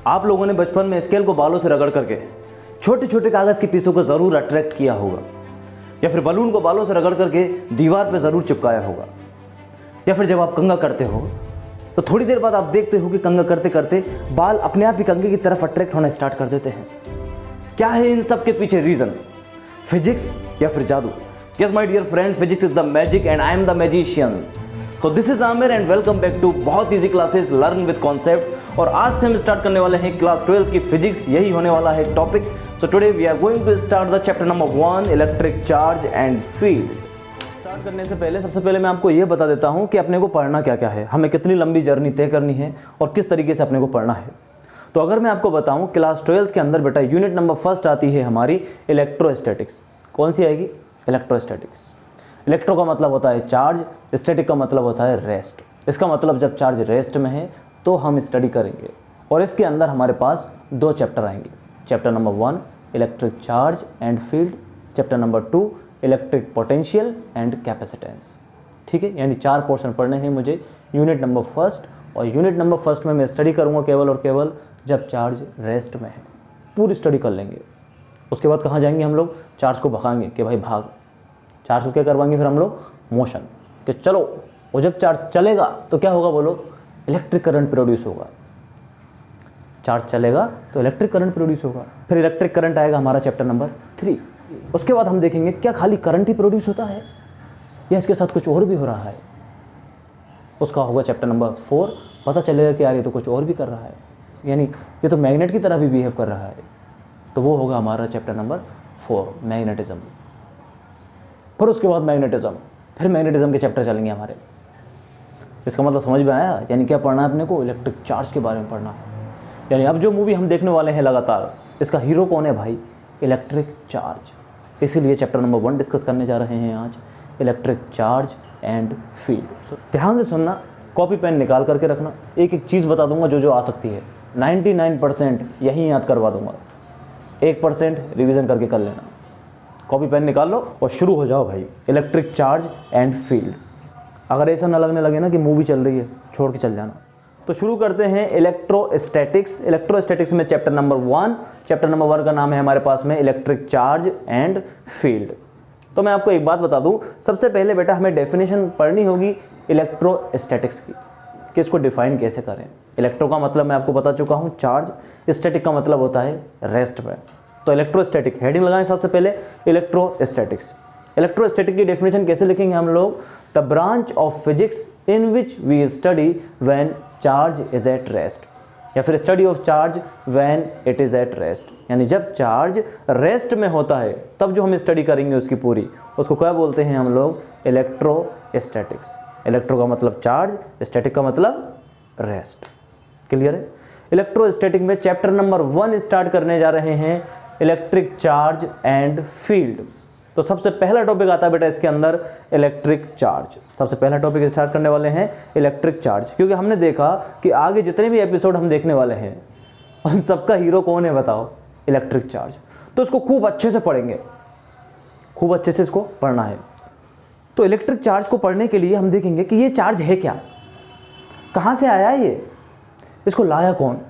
आप लोगों ने बचपन में स्केल को बालों से रगड़ करके छोटे छोटे कागज़ के पीसों को ज़रूर अट्रैक्ट किया होगा, या फिर बलून को बालों से रगड़ करके दीवार पर ज़रूर चिपकाया होगा, या फिर जब आप कंघा करते हो तो थोड़ी देर बाद आप देखते हो कि कंघा करते करते बाल अपने आप ही कंघे की तरफ अट्रैक्ट होना स्टार्ट कर देते हैं। क्या है इन सब के पीछे रीज़न? फिजिक्स या फिर जादू? Yes my dear friend, physics is the magic and I am the magician. So this is Aamir and welcome back to बहुत easy classes learn with concepts. और आज से हम स्टार्ट करने वाले हैं क्लास 12 की फिजिक्स। यही होने वाला है topic. So today we are going to start the chapter number 1, electric charge and field. Start करने से पहले सबसे पहले मैं आपको ये बता देता हूँ कि अपने को पढ़ना क्या क्या है, हमें कितनी लंबी जर्नी तय करनी है और किस तरीके से अपने को पढ़ना है। तो अगर मैं आपको बताऊँ क्लास 12 के अंदर बेटा यूनिट नंबर फर्स्ट आती है हमारी इलेक्ट्रोस्टैटिक्स। कौन सी आएगी? इलेक्ट्रोस्टैटिक्स। इलेक्ट्रो का मतलब होता है चार्ज, स्टैटिक का मतलब होता है रेस्ट। इसका मतलब जब चार्ज रेस्ट में है तो हम स्टडी करेंगे और इसके अंदर हमारे पास 2 चैप्टर आएंगे। Chapter number 1 electric charge and field, chapter number 2 electric potential and capacitance. ठीक है, यानी 4 पोर्शन पढ़ने हैं मुझे यूनिट नंबर फर्स्ट। और यूनिट नंबर फर्स्ट में मैं स्टडी करूँगा केवल और केवल जब चार्ज रेस्ट में है। पूरी स्टडी कर लेंगे। उसके बाद कहाँ जाएंगे हम लोग? चार्ज को भगाएंगे कि भाई भाग। चार्ज को क्या करवाएंगे फिर हम लोग? मोशन, कि चलो। और जब चार्ज चलेगा तो क्या होगा बोलो? इलेक्ट्रिक करंट प्रोड्यूस होगा। चार्ज चलेगा तो इलेक्ट्रिक करंट प्रोड्यूस होगा। फिर इलेक्ट्रिक करंट आएगा हमारा चैप्टर नंबर 3। उसके बाद हम देखेंगे क्या खाली करंट ही प्रोड्यूस होता है या इसके साथ कुछ और भी हो रहा है। उसका होगा चैप्टर नंबर 4। पता चलेगा कि यार ये तो कुछ और भी कर रहा है, यानी ये तो मैग्नेट की तरह भी बिहेव कर रहा है। तो वो होगा हमारा चैप्टर नंबर 4, मैग्नेटिज्म। फिर उसके बाद मैग्नेटिज्म, फिर मैग्नेटिज्म के चैप्टर चलेंगे हमारे। इसका मतलब समझ में आया? यानी क्या पढ़ना है अपने को? इलेक्ट्रिक चार्ज के बारे में पढ़ना है। यानी अब जो मूवी हम देखने वाले हैं लगातार, इसका हीरो कौन है भाई? Electric charge. इसीलिए चैप्टर नंबर 1 डिस्कस करने जा रहे हैं आज, इलेक्ट्रिक चार्ज एंड फील्ड। ध्यान से सुनना, कॉपी पेन निकाल करके रखना। एक एक चीज़ बता दूंगा जो जो आ सकती है। 99% यहीं याद करवा दूंगा, 1% रिवीजन करके कर लेना। कॉपी पेन निकाल लो और शुरू हो जाओ भाई। Electric charge and field. अगर ऐसा ना लगने लगे ना कि मूवी चल रही है, छोड़ के चल जाना। तो शुरू करते हैं इलेक्ट्रोस्टैटिक्स। इलेक्ट्रोस्टैटिक्स में चैप्टर नंबर 1। चैप्टर नंबर 1 का नाम है हमारे पास में इलेक्ट्रिक चार्ज एंड फील्ड। तो मैं आपको एक बात बता दूं, सबसे पहले बेटा हमें डेफिनेशन पढ़नी होगी इलेक्ट्रोस्टैटिक्स की, कि इसको डिफाइन कैसे करें। इलेक्ट्रो का मतलब मैं आपको बता चुका हूं चार्ज, स्टैटिक का मतलब होता है रेस्ट में। तो इलेक्ट्रोस्टैटिक हेडिंग लगाएं सबसे पहले, इलेक्ट्रोस्टैटिक्स। इलेक्ट्रोस्टैटिक की डेफिनेशन कैसे लिखेंगे हम लोग? The branch of physics in which we study when charge is at rest, या फिर study of charge when it is at rest. यानी जब चार्ज रेस्ट में होता है तब जो हम स्टडी करेंगे उसकी पूरी, उसको क्या बोलते हैं हम लोग? इलेक्ट्रोस्टैटिक्स। इलेक्ट्रो का मतलब चार्ज, स्टैटिक का मतलब रेस्ट। क्लियर है? इलेक्ट्रोस्टैटिक में चैप्टर नंबर 1 स्टार्ट करने जा रहे हैं, इलेक्ट्रिक चार्ज एंड फील्ड। तो सबसे पहला टॉपिक आता है बेटा इसके अंदर, इलेक्ट्रिक चार्ज। सबसे पहला टॉपिक स्टार्ट करने वाले हैं इलेक्ट्रिक चार्ज, क्योंकि हमने देखा कि आगे जितने भी एपिसोड हम देखने वाले हैं उन सबका हीरो कौन है बताओ? Electric charge. तो इसको खूब अच्छे से पढ़ेंगे, खूब अच्छे से इसको पढ़ना है। तो इलेक्ट्रिक चार्ज को पढ़ने के लिए हम देखेंगे कि ये चार्ज है क्या, कहाँ से आया ये, इसको लाया कौन,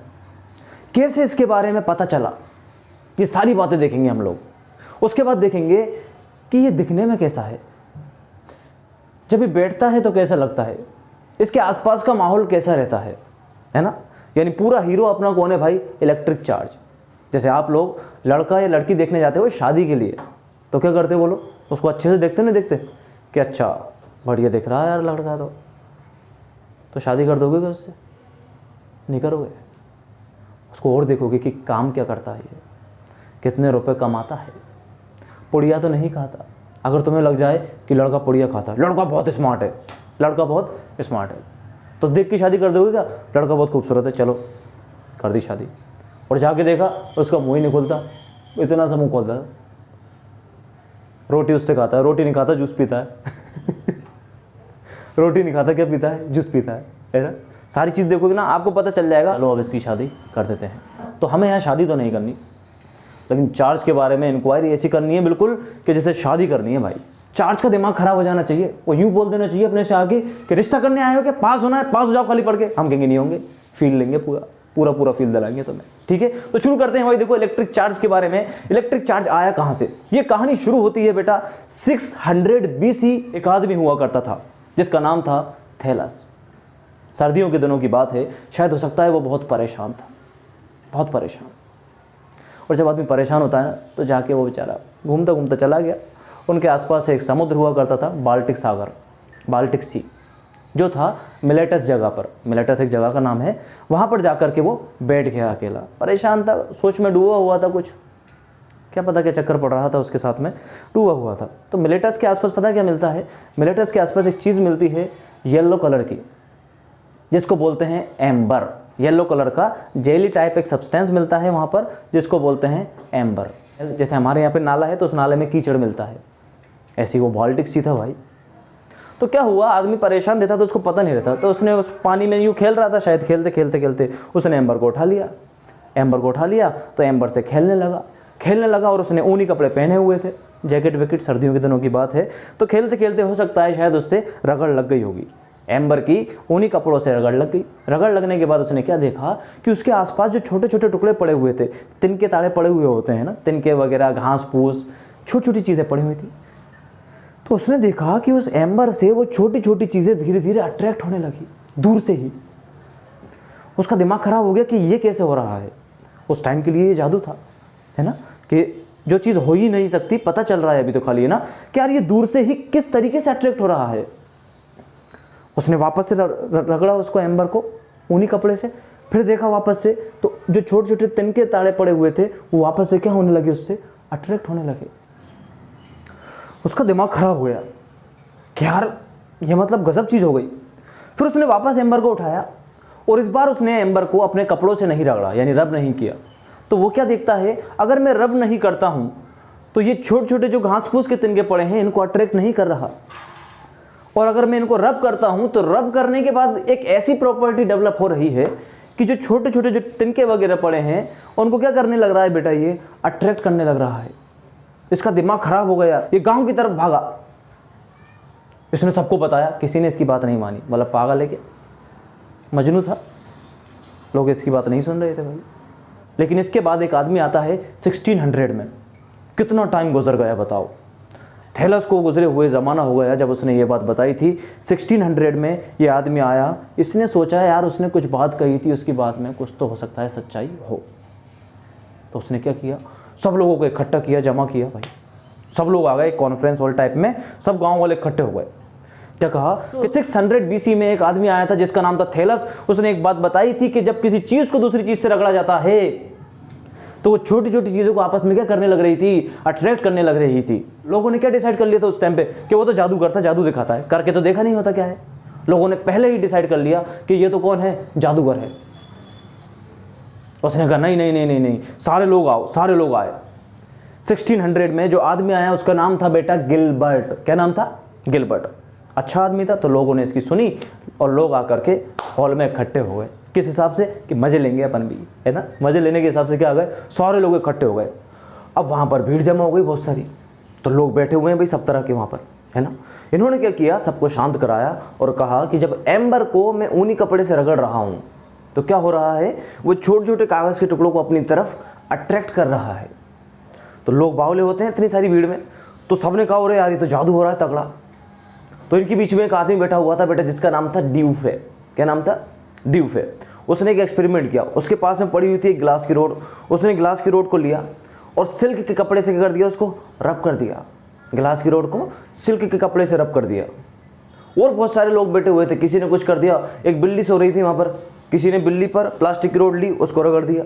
कैसे इसके बारे में पता चला, ये सारी बातें देखेंगे हम लोग। उसके बाद देखेंगे कि ये दिखने में कैसा है, जब ये बैठता है तो कैसा लगता है, इसके आसपास का माहौल कैसा रहता है ना। यानी पूरा हीरो अपना कौन है भाई? Electric charge. जैसे आप लोग लड़का या लड़की देखने जाते हो शादी के लिए, तो क्या करते हो बोलो? उसको अच्छे से देखते नहीं देखते कि अच्छा बढ़िया दिख रहा है यार लड़का, तो शादी कर दोगे क्या उससे? नहीं करोगे। उसको और देखोगे कि काम क्या करता है, ये कितने रुपए कमाता है, पुड़िया तो नहीं खाता। अगर तुम्हें लग जाए कि लड़का पुड़िया खाता है, लड़का बहुत स्मार्ट है, लड़का बहुत स्मार्ट है, तो देख के शादी कर दोगे क्या? लड़का बहुत खूबसूरत है, चलो कर दी शादी। और जाके देखा उसका मुंह ही नहीं खुलता, इतना सा मुंह खोलता है, रोटी उससे खाता है, रोटी नहीं खाता जूस पीता है रोटी नहीं खाता क्या पीता है? जूस पीता है ना। सारी चीज़ देखोगे ना आपको पता चल जाएगा। चलो अब इसकी शादी कर देते हैं। तो हमें यहाँ शादी तो नहीं करनी, लेकिन चार्ज के बारे में इंक्वायरी ऐसी करनी है बिल्कुल कि जैसे शादी करनी है भाई। चार्ज का दिमाग खराब हो जाना चाहिए, वो यूँ बोल देना चाहिए अपने से आगे कि रिश्ता करने आए हो क्या, पास होना है, पास हो जाओ खाली पढ़ के। हम कहेंगे नहीं होंगे, फील लेंगे पूरा पूरा पूरा फील दिलाएंगे तुम्हें, ठीक है। तो शुरू करते हैं भाई। देखो इलेक्ट्रिक चार्ज के बारे में, इलेक्ट्रिक चार्ज आया कहां से। ये कहानी शुरू होती है बेटा 600 BC। एक आदमी हुआ करता था जिसका नाम था थैलस। सर्दियों के दिनों की बात है, शायद हो सकता है वो बहुत परेशान था, बहुत परेशान। और जब आदमी परेशान होता है ना तो जाके वो बेचारा घूमता घूमता चला गया। उनके आसपास एक समुद्र हुआ करता था, बाल्टिक सागर, बाल्टिक सी, जो था मिलेटस जगह पर। मिलेटस एक जगह का नाम है। वहाँ पर जाकर के वो बैठ गया अकेला, परेशान था, सोच में डूबा हुआ था, कुछ क्या पता क्या चक्कर पड़ रहा था उसके साथ में, डूबा हुआ था। तो मिलेटस के आसपास पता क्या मिलता है, मिलेटस के आसपास एक चीज़ मिलती है येलो कलर की, जिसको बोलते हैं एम्बर। येलो कलर का जेली टाइप एक सब्सटेंस मिलता है वहाँ पर, जिसको बोलते हैं एम्बर। जैसे हमारे यहाँ पे नाला है तो उस नाले में कीचड़ मिलता है, ऐसी वो बाल्टिक सी था भाई। तो क्या हुआ, आदमी परेशान रहता तो उसको पता नहीं रहता, तो उसने उस पानी में यूँ खेल रहा था, शायद खेलते खेलते खेलते उसने एम्बर को उठा लिया। एम्बर को उठा लिया तो एम्बर से खेलने लगा और उसने ऊनी कपड़े पहने हुए थे, जैकेट वैकेट, सर्दियों के दिनों की बात है। तो खेलते खेलते हो सकता है शायद उससे रगड़ लग गई होगी, एम्बर की ऊनी कपड़ों से रगड़ लग गई। रगड़ लगने के बाद उसने क्या देखा कि उसके आसपास जो छोटे छोटे टुकड़े पड़े हुए थे, तिनके ताड़े पड़े हुए होते हैं ना, तिनके वगैरह, घास फूस, छोटी छोटी चीज़ें पड़ी हुई थी। तो उसने देखा कि उस एम्बर से वो छोटी छोटी चीज़ें धीरे धीरे अट्रैक्ट होने लगी, दूर से ही। उसका दिमाग खराब हो गया कि ये कैसे हो रहा है। उस टाइम के लिए ये जादू था, है ना, कि जो चीज़ हो ही नहीं सकती, पता चल रहा है अभी तो खाली, है ना, कि यार ये दूर से ही किस तरीके से अट्रैक्ट हो रहा है। उसने वापस से रगड़ा उसको, एम्बर को, ऊनी कपड़े से। फिर देखा वापस से तो जो छोटे छोटे तिनके ताड़े पड़े हुए थे वो वापस से क्या होने लगे, उससे अट्रैक्ट होने लगे। उसका दिमाग खराब हो गया कि यार ये मतलब गजब चीज़ हो गई। फिर उसने वापस एम्बर को उठाया और इस बार उसने एम्बर को अपने कपड़ों से नहीं रगड़ा, यानी रब नहीं किया। तो वो क्या देखता है, अगर मैं रब नहीं करता हूँ तो ये छोटे छोटे जो घास फूस के तिनके पड़े हैं इनको अट्रैक्ट नहीं कर रहा, और अगर मैं इनको रब करता हूँ तो रब करने के बाद एक ऐसी प्रॉपर्टी डेवलप हो रही है कि जो छोटे छोटे जो तिनके वगैरह पड़े हैं उनको क्या करने लग रहा है बेटा, ये अट्रैक्ट करने लग रहा है। इसका दिमाग खराब हो गया, ये गांव की तरफ भागा। इसने सबको बताया, किसी ने इसकी बात नहीं मानी, मतलब पागल है क्या, मजनू था, लोग इसकी बात नहीं सुन रहे थे भाई। लेकिन इसके बाद एक आदमी आता है 1600 में। कितना टाइम गुजर गया बताओ, थैलस को गुजरे हुए ज़माना हो गया जब उसने ये बात बताई थी। 1600 में ये आदमी आया, इसने सोचा यार उसने कुछ बात कही थी, उसकी बात में कुछ तो हो सकता है सच्चाई हो। तो उसने क्या किया, सब लोगों को इकट्ठा किया, जमा किया भाई। सब लोग आ गए कॉन्फ्रेंस हॉल टाइप में, सब गांव वाले इकट्ठे हो गए। क्या कहा कि 600 BC में एक आदमी आया था जिसका नाम था थैलस। उसने एक बात बताई थी कि जब किसी चीज़ को दूसरी चीज़ से रगड़ा जाता है तो वो छोटी छोटी चीज़ों को आपस में क्या करने लग रही थी, अट्रैक्ट करने लग रही थी। लोगों ने क्या डिसाइड कर लिया था उस टाइम पे कि वो तो जादूगर था, जादू दिखाता है, करके तो देखा नहीं होता क्या है। लोगों ने पहले ही डिसाइड कर लिया कि ये तो कौन है, जादूगर है। उसने कहा नहीं नहीं नहीं नहीं नहीं, सारे लोग आओ, सारे लोग आए। 1600 में जो आदमी आया उसका नाम था बेटा गिलबर्ट। क्या नाम था, गिलबर्ट। अच्छा आदमी था। तो लोगों ने इसकी सुनी और लोग आकर के हॉल में इकट्ठे हो गए। किस हिसाब से कि मजे लेंगे अपन भी, है ना, मजे लेने के हिसाब से क्या आ गए, सारे लोग इकट्ठे हो गए। अब वहाँ पर भीड़ जमा हो गई बहुत सारी, तो लोग बैठे हुए हैं भाई सब तरह के वहाँ पर, है ना। इन्होंने क्या किया, सबको शांत कराया और कहा कि जब एम्बर को मैं ऊनी कपड़े से रगड़ रहा हूँ तो क्या हो रहा है, वो छोटे छोटे कागज़ के टुकड़ों को अपनी तरफ अट्रैक्ट कर रहा है। तो लोग बावले होते हैं इतनी सारी भीड़ में, तो सबने कहा अरे यार ये तो जादू हो रहा है तगड़ा। तो इनके बीच में एक आदमी बैठा हुआ था बेटा जिसका नाम था ड्यूफे। क्या नाम था, ड्यूफे। उसने एक एक्सपेरिमेंट किया। उसके पास में पड़ी हुई थी एक ग्लास की रोड। उसने ग्लास की रोड को लिया और सिल्क के कपड़े से क्या कर दिया, उसको रब कर दिया। ग्लास की रोड को सिल्क के कपड़े से रब कर दिया। और बहुत सारे लोग बैठे हुए थे, किसी ने कुछ कर दिया। एक बिल्ली सो रही थी वहाँ पर, किसी ने बिल्ली पर प्लास्टिक की रोड ली, उसको रगड़ दिया।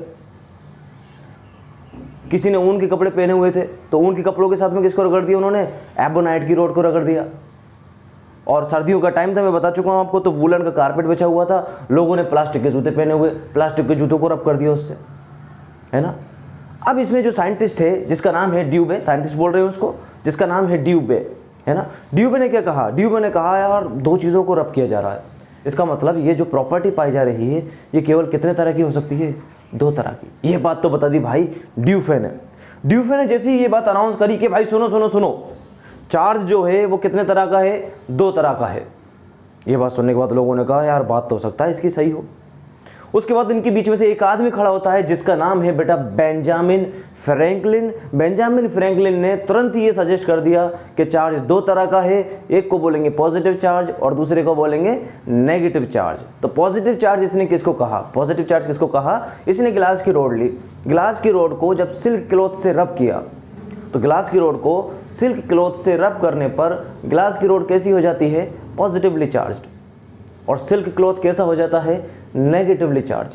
किसी ने ऊन के कपड़े पहने हुए थे तो ऊन के कपड़ों के साथ में किसको रगड़ दिया, उन्होंने एबोनाइट की रोड को रगड़ दिया। और सर्दियों का टाइम था, मैं बता चुका हूँ आपको, तो वूलन का कारपेट बिछा हुआ था, लोगों ने प्लास्टिक के जूते पहने हुए, प्लास्टिक के जूतों को रब कर दिया उससे, है ना। अब इसमें जो साइंटिस्ट है जिसका नाम है ड्यूबे, साइंटिस्ट बोल रहे हैं उसको, जिसका नाम है ड्यूबे, है ना। ड्यूबे ने क्या कहा, ड्यूबे ने कहा यार दो चीज़ों को रब किया जा रहा है, इसका मतलब ये जो प्रॉपर्टी पाई जा रही है ये केवल कितने तरह की हो सकती है, दो तरह की। ये बात तो बता दी भाई ड्यूफे ने। ड्यूफे ने जैसे ही ये बात अनाउंस करी कि भाई सुनो सुनो सुनो, चार्ज जो है वो कितने तरह का है, दो तरह का है। ये बात सुनने के बाद लोगों ने कहा यार बात तो हो सकता है इसकी सही हो। उसके बाद इनके बीच में से एक आदमी खड़ा होता है जिसका नाम है बेटा बेंजामिन फ्रैंकलिन। बेंजामिन फ्रैंकलिन ने तुरंत ये सजेस्ट कर दिया कि चार्ज दो तरह का है, एक को बोलेंगे पॉजिटिव चार्ज और दूसरे को बोलेंगे नेगेटिव चार्ज। तो पॉजिटिव चार्ज इसने किसको कहा, पॉजिटिव चार्ज किसको कहा, इसने गिलास की रोड ली, गिलास की रोड को जब सिल्क क्लॉथ से रब किया तो गिलास की रोड को सिल्क क्लॉथ से रब करने पर गिलास की रोड कैसी हो जाती है, पॉजिटिवली चार्ज्ड, और सिल्क क्लॉथ कैसा हो जाता है, नेगेटिवली चार्ज।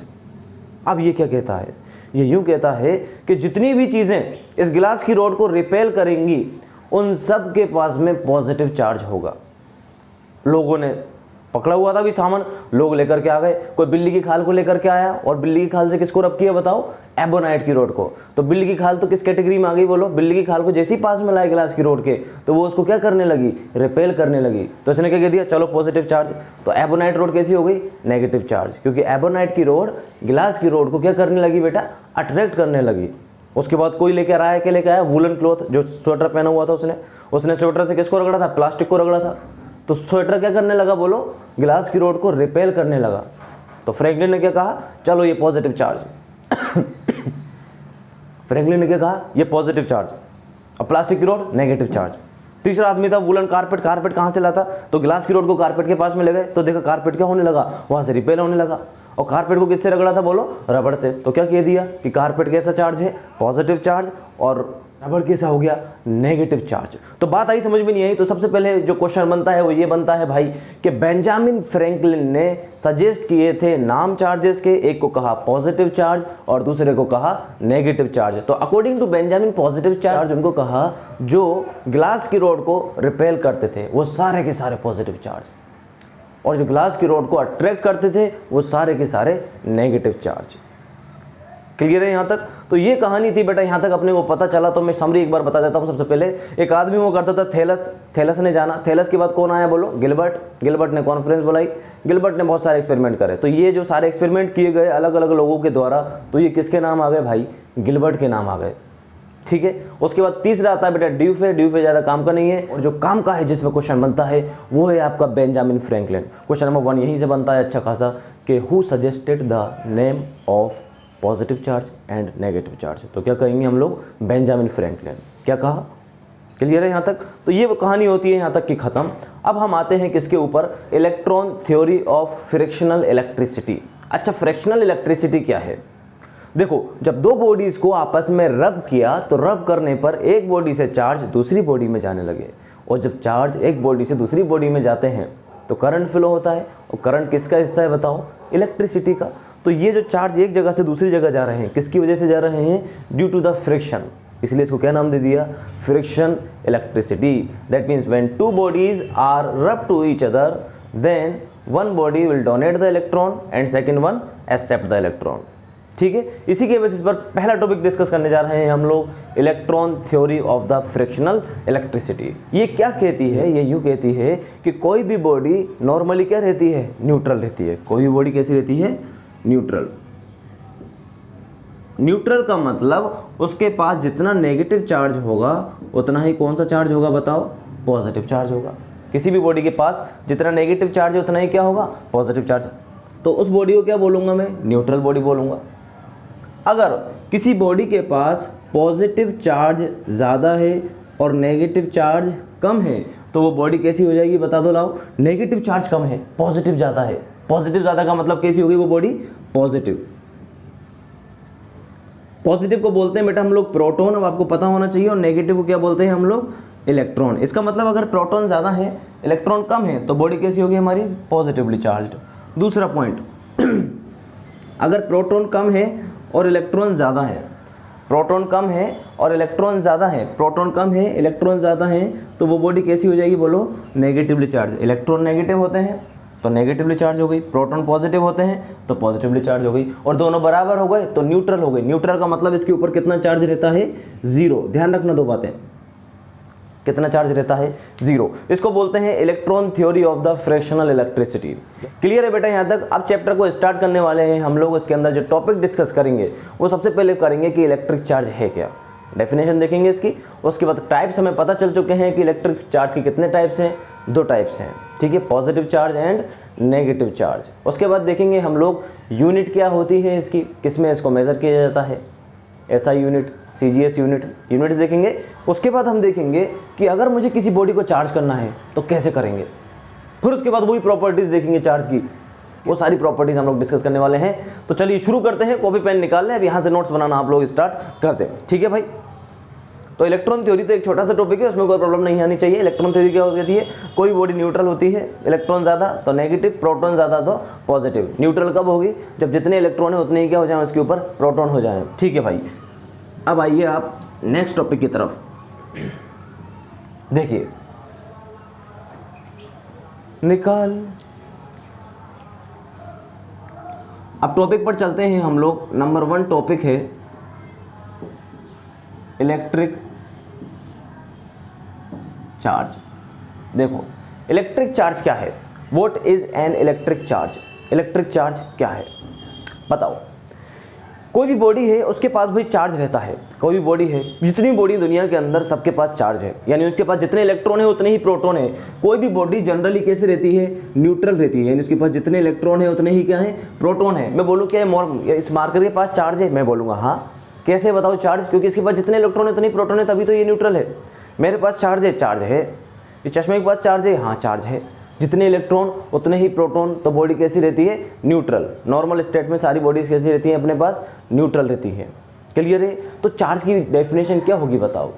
अब ये क्या कहता है, ये यूं कहता है कि जितनी भी चीज़ें इस गिलास की रोड को रिपेल करेंगी उन सब के पास में पॉजिटिव चार्ज होगा। लोगों ने पकड़ा हुआ था भी सामान, लोग लेकर के आ गए, कोई बिल्ली की खाल को लेकर के आया और बिल्ली की खाल से किसको रब किया बताओ, एबोनाइट की रोड को। तो बिल्ली की खाल तो किस कैटेगरी में आ गई बोलो, बिल्ली की खाल को जैसे ही पास में लाए गिलास की रोड के तो वो उसको क्या करने लगी, रिपेल करने लगी। तो इसने क्या कह दिया, चलो पॉजिटिव चार्ज। तो एबोनाइट रोड कैसी हो गई, नेगेटिव चार्ज, क्योंकि एबोनाइट की रोड गिलास की रोड को क्या करने लगी बेटा, अट्रैक्ट करने लगी। उसके बाद कोई लेकर आया, क्या लेकर आया, वूलन क्लॉथ, जो स्वेटर पहना हुआ था उसने स्वेटर से किसको रगड़ा था, प्लास्टिक को रगड़ा था। तो स्वेटर क्या करने लगा बोलो, गिलास की रोड को रिपेल करने लगा। तो फ्रैंकलिन ने क्या कहा, चलो ये पॉजिटिव चार्ज फ्रैंकलिन ने क्या कहा, ये पॉजिटिव चार्ज, और प्लास्टिक की रोड नेगेटिव चार्ज। तीसरा आदमी था वूलन कारपेट। कारपेट कहाँ से लाता, तो गिलास की रोड को कारपेट के पास में ले गए तो देखा कारपेट क्या होने लगा, वहाँ से रिपेल होने लगा। और कारपेट को किससे रगड़ा था बोलो, रबड़ से। तो क्या कह दिया कि कारपेट कैसा चार्ज है, पॉजिटिव चार्ज, और रबड़ कैसा हो गया, नेगेटिव चार्ज। तो बात आई समझ में नहीं आई। तो सबसे पहले जो क्वेश्चन बनता है वो ये बनता है भाई कि बेंजामिन फ्रैंकलिन ने सजेस्ट किए थे नाम चार्जेस के, एक को कहा पॉजिटिव चार्ज और दूसरे को कहा नेगेटिव चार्ज। तो according to Benjamin positive charge उनको कहा जो ग्लास की रोड को रिपेल करते थे वो सारे के सारे पॉजिटिव चार्ज, और जो ग्लास की रोड को अट्रैक्ट करते थे वो सारे के सारे नेगेटिव चार्ज। क्लियर है यहाँ तक। तो ये कहानी थी बेटा, यहाँ तक अपने को पता चला। तो मैं समरी एक बार बता देता हूँ। सबसे पहले एक आदमी वो करता था थैलस, थैलस ने जाना, थैलस के बाद कौन आया बोलो, गिलबर्ट, गिलबर्ट ने कॉन्फ्रेंस बुलाई, गिलबर्ट ने बहुत सारे एक्सपेरिमेंट करे। तो ये जो सारे एक्सपेरिमेंट किए गए अलग अलग लोगों के द्वारा, तो ये किसके नाम आ गए भाई, गिलबर्ट के नाम आ गए। ठीक है, उसके बाद तीसरा आता है बेटा ड्यूफे। ड्यूफे ज़्यादा काम का नहीं है, और जो काम का है जिसमें क्वेश्चन बनता है वो है आपका बेंजामिन फ्रैंकलिन। क्वेश्चन नंबर 1 यहीं से बनता है अच्छा खासा कि who suggested the name of positive charge and negative charge. तो क्या कहेंगे हम लोग, बेंजामिन फ्रैंकलिन। क्या कहा, क्लियर है यहाँ तक। तो ये कहानी होती है यहाँ तक कि ख़त्म। अब हम आते हैं किसके ऊपर, electron theory of frictional electricity. अच्छा, फ्रिक्शनल इलेक्ट्रिसिटी क्या है, देखो जब दो बॉडीज़ को आपस में रब किया तो रब करने पर एक बॉडी से चार्ज दूसरी बॉडी में जाने लगे, और जब चार्ज एक बॉडी से दूसरी बॉडी में जाते हैं तो करंट फ्लो होता है, और करंट किसका हिस्सा है बताओ, इलेक्ट्रिसिटी का। तो ये जो चार्ज एक जगह से दूसरी जगह जा रहे हैं किसकी वजह से जा रहे हैं, ड्यू टू द फ्रिक्शन, इसलिए इसको क्या नाम दे दिया, friction electricity. That means when two bodies are rub to each other then one body will donate the electron and second one accept the electron. ठीक है, इसी के बेसिस पर पहला टॉपिक डिस्कस करने जा रहे हैं हम लोग, electron theory of the frictional electricity. ये क्या कहती है, ये यूँ कहती है कि कोई भी बॉडी नॉर्मली क्या रहती है, न्यूट्रल रहती है। कोई भी बॉडी कैसी रहती है, न्यूट्रल। न्यूट्रल का मतलब उसके पास जितना नेगेटिव चार्ज होगा उतना ही कौन सा चार्ज होगा बताओ, पॉजिटिव चार्ज होगा। किसी भी बॉडी के पास जितना नेगेटिव चार्ज है उतना ही क्या होगा, पॉजिटिव चार्ज। तो उस बॉडी को क्या बोलूँगा मैं, न्यूट्रल बॉडी बोलूँगा। अगर किसी बॉडी के पास पॉजिटिव चार्ज ज़्यादा है और नेगेटिव चार्ज कम है तो वो बॉडी कैसी हो जाएगी बता दो लाओ, नेगेटिव चार्ज कम है पॉजिटिव ज़्यादा है। पॉजिटिव ज़्यादा का मतलब कैसी होगी वो बॉडी, पॉजिटिव। पॉजिटिव को बोलते हैं बेटा हम लोग प्रोटॉन, अब आपको पता होना चाहिए, और नेगेटिव को क्या बोलते हैं हम लोग, इलेक्ट्रॉन। इसका मतलब अगर प्रोटॉन ज़्यादा है इलेक्ट्रॉन कम है तो बॉडी कैसी होगी हमारी, पॉजिटिवली चार्ज्ड। दूसरा पॉइंट, अगर प्रोटॉन कम है और इलेक्ट्रॉन ज़्यादा है, प्रोटॉन कम है और इलेक्ट्रॉन ज़्यादा है, प्रोटॉन कम है इलेक्ट्रॉन ज़्यादा है, तो वो बॉडी कैसी हो जाएगी बोलो, नेगेटिवली चार्ज। इलेक्ट्रॉन नेगेटिव होते हैं तो नेगेटिवली चार्ज हो गई, प्रोटॉन पॉजिटिव होते हैं तो पॉजिटिवली चार्ज हो गई, और दोनों बराबर हो गए तो न्यूट्रल हो गई। न्यूट्रल का मतलब इसके ऊपर कितना चार्ज रहता है, जीरो। ध्यान रखना दो बातें, कितना चार्ज रहता है, जीरो। इसको बोलते हैं electron theory of the fractional electricity. Clear है बेटा यहाँ तक। अब चैप्टर को स्टार्ट करने वाले हैं हम लोग। इसके अंदर जो टॉपिक डिस्कस करेंगे वो सबसे पहले करेंगे कि इलेक्ट्रिक चार्ज है क्या, डेफिनेशन देखेंगे इसकी। उसके बाद टाइप्स हमें पता चल चुके हैं कि इलेक्ट्रिक चार्ज के कितने टाइप्स हैं, 2 टाइप्स हैं। ठीक है, positive charge and negative charge. उसके बाद देखेंगे हम लोग यूनिट क्या होती है इसकी, किसमें इसको मेज़र किया जाता है, एसआई यूनिट, सीजीएस यूनिट देखेंगे। उसके बाद हम देखेंगे कि अगर मुझे किसी बॉडी को चार्ज करना है तो कैसे करेंगे। फिर उसके बाद वही प्रॉपर्टीज़ देखेंगे चार्ज की, वो सारी प्रॉपर्टीज़ हम लोग डिस्कस करने वाले हैं। तो चलिए शुरू करते हैं, कॉपी पेन निकाल लें, अब यहाँ से नोट्स बनाना आप लोग स्टार्ट करते हैं, ठीक है भाई। तो इलेक्ट्रॉन थ्योरी तो एक छोटा सा टॉपिक है, उसमें कोई प्रॉब्लम नहीं आनी चाहिए। इलेक्ट्रॉन थ्योरी क्या होती है, कोई बॉडी न्यूट्रल होती है, इलेक्ट्रॉन ज़्यादा तो नेगेटिव, प्रोटॉन ज़्यादा तो पॉजिटिव। न्यूट्रल कब होगी, जब जितने इलेक्ट्रॉन है उतने ही क्या हो जाए उसके ऊपर प्रोटॉन हो जाए, ठीक है भाई। अब आइए आप नेक्स्ट टॉपिक की तरफ देखिए, निकाल। अब टॉपिक पर चलते हैं हम लोग। नंबर 1 टॉपिक है इलेक्ट्रिक चार्ज। देखो इलेक्ट्रिक चार्ज क्या है, what is an electric charge. Electric charge क्या है बताओ। कोई भी बॉडी है उसके पास भी चार्ज रहता है, कोई भी बॉडी है, जितनी बॉडी दुनिया के अंदर सबके पास चार्ज है, यानी उसके पास जितने इलेक्ट्रॉन है उतने ही प्रोटॉन है। कोई भी बॉडी जनरली कैसे रहती है, न्यूट्रल रहती है, यानी उसके पास जितने इलेक्ट्रॉन है उतने ही क्या है, प्रोटॉन है। मैं बोलूँ क्या इस मार्कर के पास चार्ज है, मैं बोलूँगा हाँ, कैसे बताओ चार्ज, क्योंकि इसके पास जितने इलेक्ट्रॉन है उतने ही प्रोटॉन है, तभी तो ये न्यूट्रल है। मेरे पास चार्ज है, चार्ज है। इस चश्मे के पास चार्ज है, हाँ चार्ज है। जितने इलेक्ट्रॉन उतने ही प्रोटॉन, तो बॉडी कैसी रहती है, न्यूट्रल। नॉर्मल स्टेट में सारी बॉडीज कैसी रहती हैं, अपने पास न्यूट्रल रहती है। क्लियर है। तो चार्ज की डेफिनेशन क्या होगी बताओ।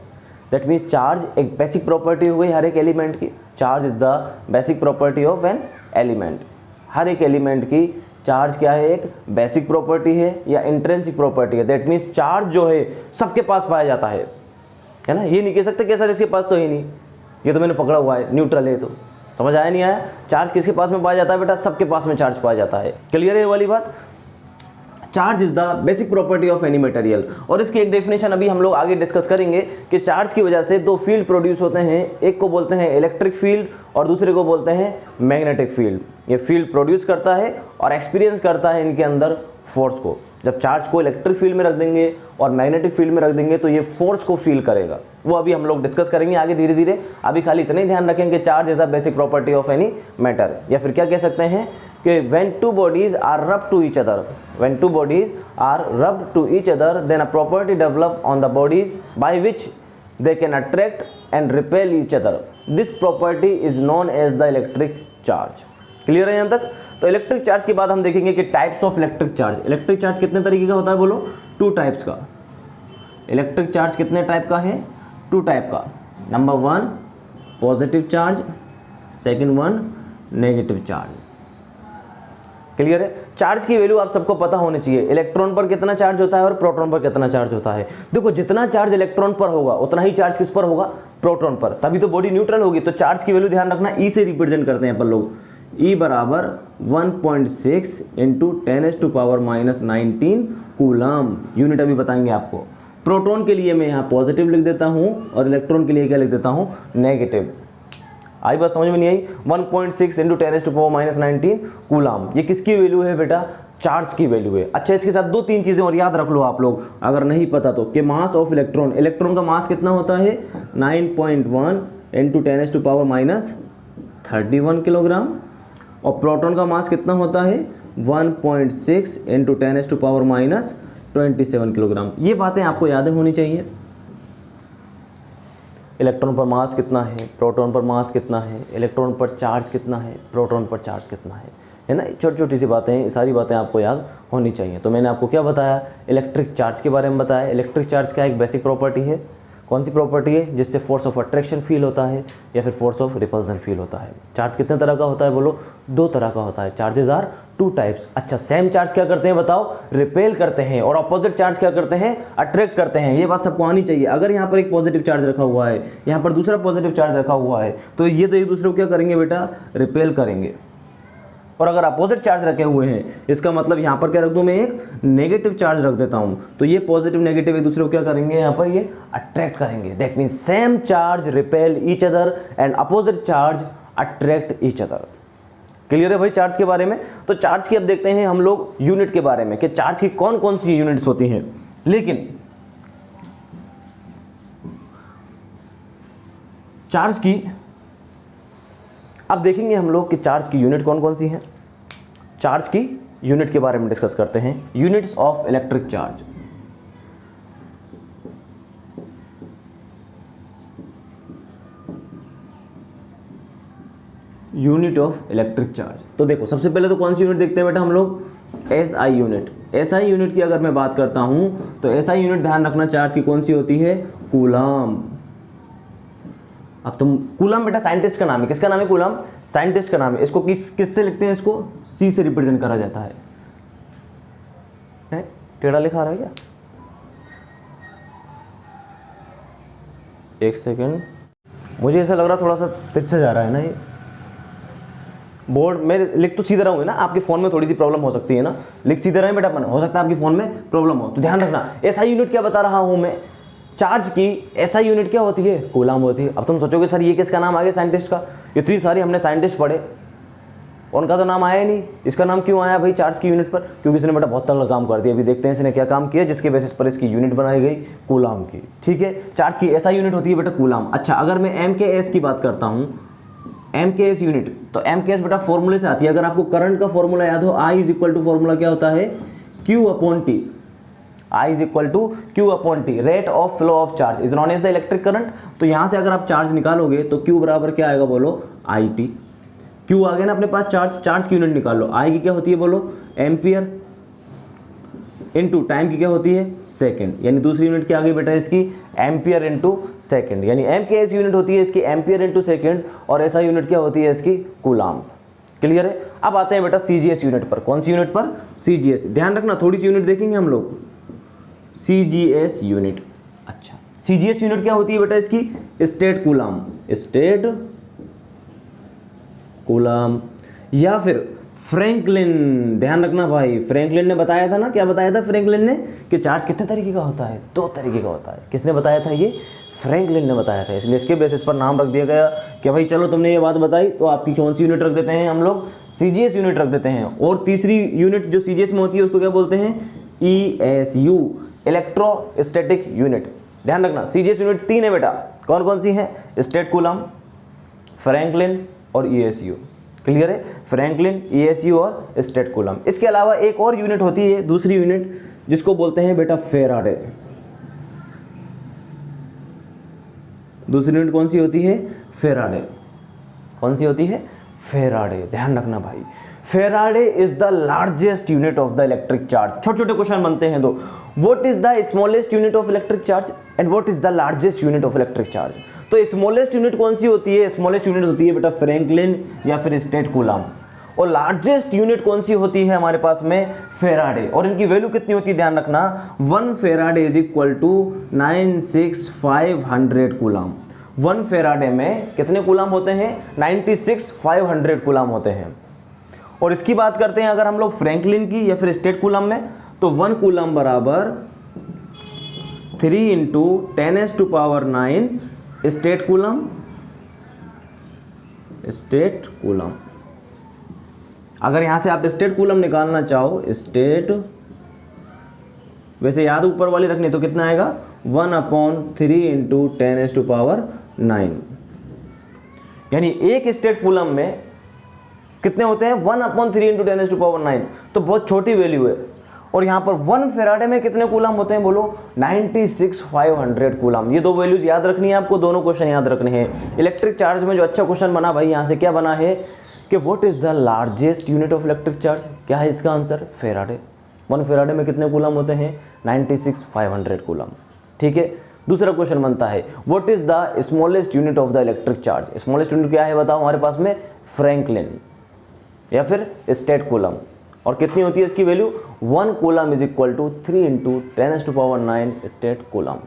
दैट मीन्स चार्ज एक बेसिक प्रॉपर्टी हो गई हर एक एलिमेंट की। Charge is the basic property of an element. हर एक एलिमेंट की चार्ज क्या है, एक बेसिक प्रॉपर्टी है या इंट्रिंसिक प्रॉपर्टी है। दैट मीन्स चार्ज जो है सबके पास पाया जाता है ना। ये नहीं कह सकते कि सर इसके पास तो ही नहीं, ये तो मैंने पकड़ा हुआ है, न्यूट्रल है। तो समझ आया नहीं आया, चार्ज किसके पास में पाया जाता है बेटा, सबके पास में चार्ज पाया जाता है। क्लियर है ये वाली बात। Charge is the basic property of any material. और इसकी एक डेफिनेशन अभी हम लोग आगे डिस्कस करेंगे कि चार्ज की वजह से 2 फील्ड प्रोड्यूस होते हैं, एक को बोलते हैं इलेक्ट्रिक फील्ड और दूसरे को बोलते हैं मैग्नेटिक फील्ड। ये फील्ड प्रोड्यूस करता है और एक्सपीरियंस करता है इनके अंदर फोर्स को। जब चार्ज को इलेक्ट्रिक फील्ड में रख देंगे और मैग्नेटिक फील्ड में रख देंगे तो ये फोर्स को फील करेगा। वो अभी हम लोग डिस्कस करेंगे आगे धीरे धीरे। अभी खाली इतना ही ध्यान रखें कि charge is a basic property of any matter. या फिर क्या कह सकते हैं कि when two bodies are rubbed to each other, when two bodies are rubbed to each other, then a property develop on the bodies by which they can attract and repel each other. This property is known as the electric charge. Clear है यहाँ तक। तो electric charge के बाद हम देखेंगे कि types of electric charge. Electric charge कितने तरीके का होता है बोलो, 2 टाइप्स का। इलेक्ट्रिक चार्ज कितने टाइप का है, 2 टाइप का। Number 1 positive charge, second 1 negative charge. Clear है। चार्ज की वैल्यू आप सबको पता होनी चाहिए, इलेक्ट्रॉन पर कितना चार्ज होता है और प्रोटॉन पर कितना चार्ज होता है। देखो जितना चार्ज इलेक्ट्रॉन पर होगा उतना ही चार्ज किस पर होगा, प्रोटॉन पर, तभी तो बॉडी न्यूट्रल होगी। तो चार्ज की वैल्यू ध्यान रखना, ई से रिप्रेजेंट करते हैं अपन लोग। ई बराबर 1.6 इंटू 10⁻⁻19 कूलम। यूनिट अभी बताएंगे आपको। प्रोटॉन के लिए मैं यहाँ पॉजिटिव लिख देता हूँ और इलेक्ट्रॉन के लिए क्या लिख देता हूँ, नेगेटिव। आई बात समझ में नहीं आई। 1.6 इंटू 10⁻⁻19 कूलम, ये किसकी वैल्यू है बेटा, चार्ज की वैल्यू है। अच्छा इसके साथ 2-3 चीजें और याद रख लो आप लोग अगर नहीं पता तो, कि मास ऑफ इलेक्ट्रॉन, इलेक्ट्रॉन का मास कितना होता है 9.1 इंटू 10⁻31 किलोग्राम, और प्रोटॉन का मास कितना होता है 1.6 इंटू 10⁻27 किलोग्राम। ये बातें आपको याद होनी चाहिए। इलेक्ट्रॉन पर मास कितना है, प्रोटॉन पर मास कितना है, इलेक्ट्रॉन पर चार्ज कितना है, प्रोटॉन पर चार्ज कितना है ना। छोटी छोटी सी बातें हैं, सारी बातें आपको याद होनी चाहिए। तो मैंने आपको क्या बताया, इलेक्ट्रिक चार्ज के बारे में बताया। इलेक्ट्रिक चार्ज क्या एक बेसिक प्रॉपर्टी है, कौन सी प्रॉपर्टी है, जिससे फोर्स ऑफ अट्रैक्शन फील होता है या फिर फोर्स ऑफ रिपल्सन फील होता है। चार्ज कितने तरह का होता है बोलो, 2 तरह का होता है। Charges are 2 types. अच्छा सेम चार्ज क्या करते हैं बताओ, रिपेल करते हैं, और अपोजिट चार्ज क्या करते हैं, अट्रैक्ट करते हैं। ये बात सबको आनी चाहिए। अगर यहाँ पर एक पॉजिटिव चार्ज रखा हुआ है, यहाँ पर दूसरा पॉजिटिव चार्ज रखा हुआ है, तो ये तो एक दूसरे को क्या करेंगे बेटा, रिपेल करेंगे। और अगर अपोजिट चार्ज रखे हुए हैं, इसका मतलब यहाँ पर क्या रख दूँ मैं, एक नेगेटिव चार्ज रख देता हूँ, तो ये पॉजिटिव नेगेटिव एक दूसरे को क्या करेंगे, यहाँ पर ये अट्रैक्ट करेंगे। That means same charge repel each other and opposite charge attract each other. Clear है भाई चार्ज के बारे में। तो चार्ज की अब देखते हैं हम लोग यूनिट के बारे में, कि चार्ज की कौन कौन सी यूनिट्स होती हैं। लेकिन चार्ज की अब देखेंगे हम लोग कि चार्ज की यूनिट कौन कौन सी हैं। चार्ज की यूनिट के बारे में डिस्कस करते हैं। Units of electric charge. Unit of electric charge, तो देखो सबसे पहले तो कौन सी यूनिट देखते हैं बेटा हम लोग, एसआई यूनिट। एसआई यूनिट की अगर मैं बात करता हूं तो एसआई यूनिट ध्यान रखना चार्ज की कौन सी होती है, कूलम। अब तुम कूलम बेटा साइंटिस्ट का नाम है, किसका नाम है, कूलम साइंटिस्ट का नाम है। इसको किससे लिखते हैं, इसको सी से रिप्रेजेंट करा जाता है। टेढ़ा लिखा रहा है क्या, एक सेकेंड, मुझे ऐसा लग रहा थोड़ा सा तिरछा जा रहा है ना ये बोर्ड। मेरे लिख तो सीधे रहा हूँ ना, आपके फोन में थोड़ी सी प्रॉब्लम हो सकती है ना, लिख सीधे रहे बेटा, हो सकता है आपके फोन में प्रॉब्लम हो, तो ध्यान रखना। एसआई यूनिट क्या बता रहा हूँ मैं, चार्ज की एसआई यूनिट क्या होती है, कूलम होती है। अब तुम सोचोगे सर ये किसका नाम आ गया साइंटिस्ट का, इतनी सारी हमने साइंटिस्ट पढ़े उनका तो नाम आया ही नहीं, इसका नाम क्यों आया भाई चार्ज की यूनिट पर, क्योंकि इसने बेटा बहुत तगड़ा काम कर दिया। अभी देखते हैं इसने क्या काम किया जिसके बेसिस पर इसकी यूनिट बनाई गई कूलम की। ठीक है, चार्ज की एसआई यूनिट होती है बेटा कूलम। अच्छा, अगर मैं एम के एस की बात करता हूँ, एम के एस यूनिट, तो एम के एस बेटा फॉर्मूले से आती है। अगर आपको करंट का फॉर्मूला याद हो, I is equal to formula क्या होता है, Q upon T. I is equal to Q upon T, rate of flow of charge is known as the electric current. तो यहां से अगर आप चार्ज निकालोगे तो क्यू बराबर क्या आएगा, बोलो आई टी। क्यू आ गया ना अपने पास, चार्ज की यूनिट निकाल लो। आई की क्या होती है, बोलो एम्पियर, इनटू टाइम की क्या होती है, सेकंड। यानी दूसरी यूनिट क्या आ गई बेटा इसकी, एम्पियर इनटू सेकंड। यानी एम के एस यूनिट होती है इसकी एम्पियर इनटू सेकंड, और ऐसा यूनिट क्या होती है इसकी, कूलम। क्लियर है। अब आते हैं बेटा सीजीएस यूनिट पर। कौन सी यूनिट पर, सीजीएस। ध्यान रखना थोड़ी सी यूनिट देखेंगे हम लोग, सीजीएस यूनिट। अच्छा, सीजीएस यूनिट क्या होती है बेटा इसकी, स्टेट कूलम, स्टेट कूलम, या फिर फ्रैंकलिन। ध्यान रखना भाई, फ्रैंकलिन ने बताया था ना, क्या बताया था फ्रैंकलिन ने, कि चार्ज कितने तरीके का होता है, 2 तरीके का होता है। किसने बताया था, ये फ्रैंकलिन ने बताया था। इसलिए इसके बेसिस पर नाम रख दिया गया कि भाई चलो तुमने ये बात बताई तो आपकी कौन सी यूनिट रख देते हैं हम लोग, सीजीएस यूनिट रख देते हैं। और तीसरी यूनिट जो सीजीएस में होती है उसको क्या बोलते हैं, ईएसयू, इलेक्ट्रोस्टैटिक यूनिट। ध्यान रखना सीजीएस यूनिट 3 है बेटा, कौन कौन सी है, स्टेट कूलम, फ्रैंकलिन और ईएसयू। क्लियर है, फ्रैंकलिन, ईएसयू और स्टेट कूलम। इसके अलावा एक और यूनिट होती है, दूसरी यूनिट, जिसको बोलते हैं बेटा फेराडे। दूसरी यूनिट कौन सी होती है, फेराडे। कौन सी होती है, फेराडे। ध्यान रखना भाई, Faraday is the largest unit of the electric charge. छोटे छोटे क्वेश्चन बनते हैं दो, what is the smallest unit of electric charge and what is the largest unit of electric charge. तो स्मॉलेस्ट यूनिट कौन सी होती है, स्मॉलेस्ट यूनिट होती है बेटा फ्रैंकलिन या फिर स्टेट कूलम। और लार्जेस्ट यूनिट कौन सी होती है हमारे पास में, फेराडे। और इनकी वैल्यू कितनी होती है, ध्यान रखना, 1 Faraday is equal to 96,500 coulomb. 1 Faraday में कितने कूलम होते हैं, 96,500 कूलम होते हैं। और इसकी बात करते हैं अगर हम लोग फ्रैंकलिन की या फिर स्टेट कूलम में, तो 1 कूलम बराबर 3 × 10⁻⁹ स्टेट कूलम, स्टेट कूलम। अगर यहां से आप स्टेट कूलम निकालना चाहो, स्टेट, वैसे याद ऊपर वाली रखनी तो कितना आएगा, 1/3 × 10⁻⁹। यानी एक स्टेट कूलम में कितने होते हैं, 1/3 × 10⁻⁹। तो बहुत छोटी वैल्यू है। और यहाँ पर 1 फेराडे में कितने कूलम होते हैं, बोलो 96,500 कूलम। ये 2 वैल्यूज याद रखनी है आपको, दोनों क्वेश्चन याद रखने हैं। इलेक्ट्रिक चार्ज में जो अच्छा क्वेश्चन बना भाई, यहाँ से क्या बना है कि what is the largest unit of electric charge, क्या है इसका आंसर, फेराडे। 1 फेराडे में कितने कूलम होते हैं, 96,500 कूलम। ठीक है, दूसरा क्वेश्चन बनता है, what is the smallest unit of the electric charge. Smallest unit क्या है बताओ हमारे पास में, फ्रैंकलिन या फिर स्टेट कूलम। और कितनी होती है इसकी value, 1 coulomb is equal to 3 × 10⁻⁹ stat coulomb.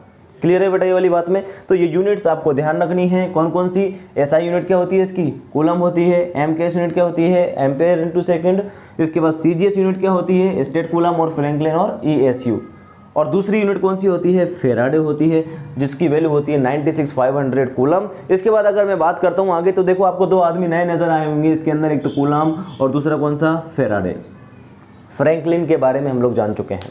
Clear है बेटा ये वाली बात में। तो ये यूनिट्स आपको ध्यान रखनी है, कौन कौन सी। एसआई यूनिट क्या होती है इसकी, कूलम होती है। एमकेएस यूनिट क्या होती है, एम्पेयर इनटू सेकंड। इसके बाद सीजीएस यूनिट क्या होती है, स्टेट कूलम और फ्रैंकलिन और ईएसयू। और दूसरी यूनिट कौन सी होती है, फेराडे होती है, जिसकी वैल्यू होती है 96,500 कूलम। इसके बाद अगर मैं बात करता हूँ आगे, तो देखो आपको 2 आदमी नए नजर आए होंगे इसके अंदर, एक तो कूलम और दूसरा कौन सा, फेराडे। फ्रैंकलिन के बारे में हम लोग जान चुके हैं।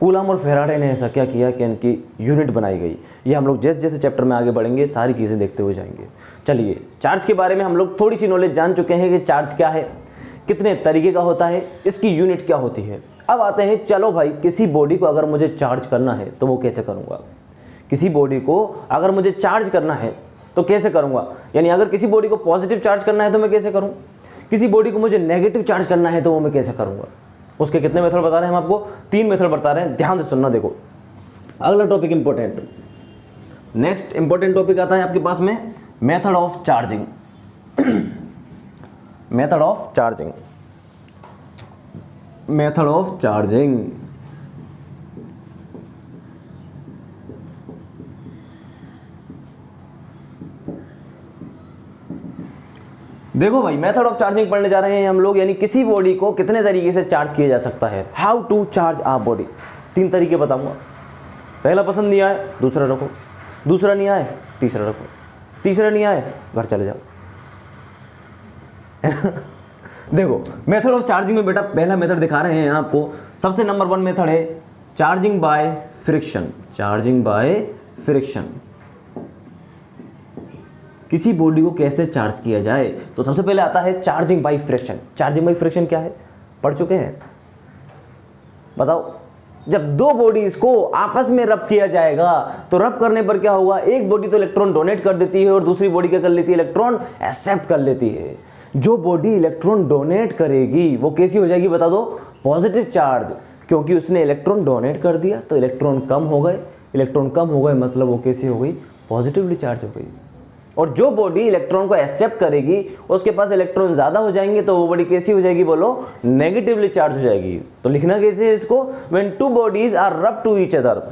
कूलम और फेराडे ने ऐसा क्या किया कि इनकी यूनिट बनाई गई। ये हम लोग जैसे जैसे चैप्टर में आगे बढ़ेंगे सारी चीज़ें देखते हुए जाएंगे। चलिए, चार्ज के बारे में हम लोग थोड़ी सी नॉलेज जान चुके हैं कि चार्ज क्या है, कितने तरीके का होता है, इसकी यूनिट क्या होती है। अब आते हैं, चलो भाई किसी बॉडी को अगर मुझे चार्ज करना है तो वो कैसे करूँगा। किसी बॉडी को अगर मुझे चार्ज करना है तो कैसे करूँगा, यानी अगर किसी बॉडी को पॉजिटिव चार्ज करना है तो मैं कैसे करूँ, किसी बॉडी को मुझे नेगेटिव चार्ज करना है तो वो मैं कैसे करूँगा। उसके कितने मेथड बता रहे हैं हम आपको, 3 मेथड बता रहे हैं, ध्यान से सुनना। देखो अगला topic important, next important topic आता है आपके पास में method of charging. Method of charging, method of charging. देखो भाई, मेथड ऑफ चार्जिंग पढ़ने जा रहे हैं हम लोग, यानी किसी बॉडी को कितने तरीके से चार्ज किया जा सकता है। How to charge a body, 3 तरीके बताऊंगा। पहला पसंद नहीं आए दूसरा रखो, दूसरा नहीं आए तीसरा रखो, तीसरा नहीं आए घर चले जाओ। देखो मेथड ऑफ चार्जिंग में बेटा पहला मेथड दिखा रहे हैं आपको। सबसे नंबर 1 मेथड है charging by friction. Charging by friction, किसी बॉडी को कैसे चार्ज किया जाए, तो सबसे पहले आता है charging by friction. Charging by friction क्या है, पढ़ चुके हैं, बताओ। जब 2 बॉडीज को आपस में रब किया जाएगा तो रब करने पर क्या होगा, एक बॉडी तो इलेक्ट्रॉन डोनेट कर देती है और दूसरी बॉडी क्या कर लेती है, इलेक्ट्रॉन एक्सेप्ट कर लेती है। जो बॉडी इलेक्ट्रॉन डोनेट करेगी वो कैसी हो जाएगी, बता दो, पॉजिटिव चार्ज, क्योंकि उसने इलेक्ट्रॉन डोनेट कर दिया तो इलेक्ट्रॉन कम हो गए। इलेक्ट्रॉन कम हो गए मतलब वो कैसी हो गई, पॉजिटिवली चार्ज हो गई। और जो बॉडी इलेक्ट्रॉन को एक्सेप्ट करेगी उसके पास इलेक्ट्रॉन ज्यादा हो जाएंगे तो वो बॉडी कैसी हो जाएगी, बोलो, नेगेटिवली चार्ज हो जाएगी। तो लिखना कैसे है इसको, when 2 bodies are rub to each other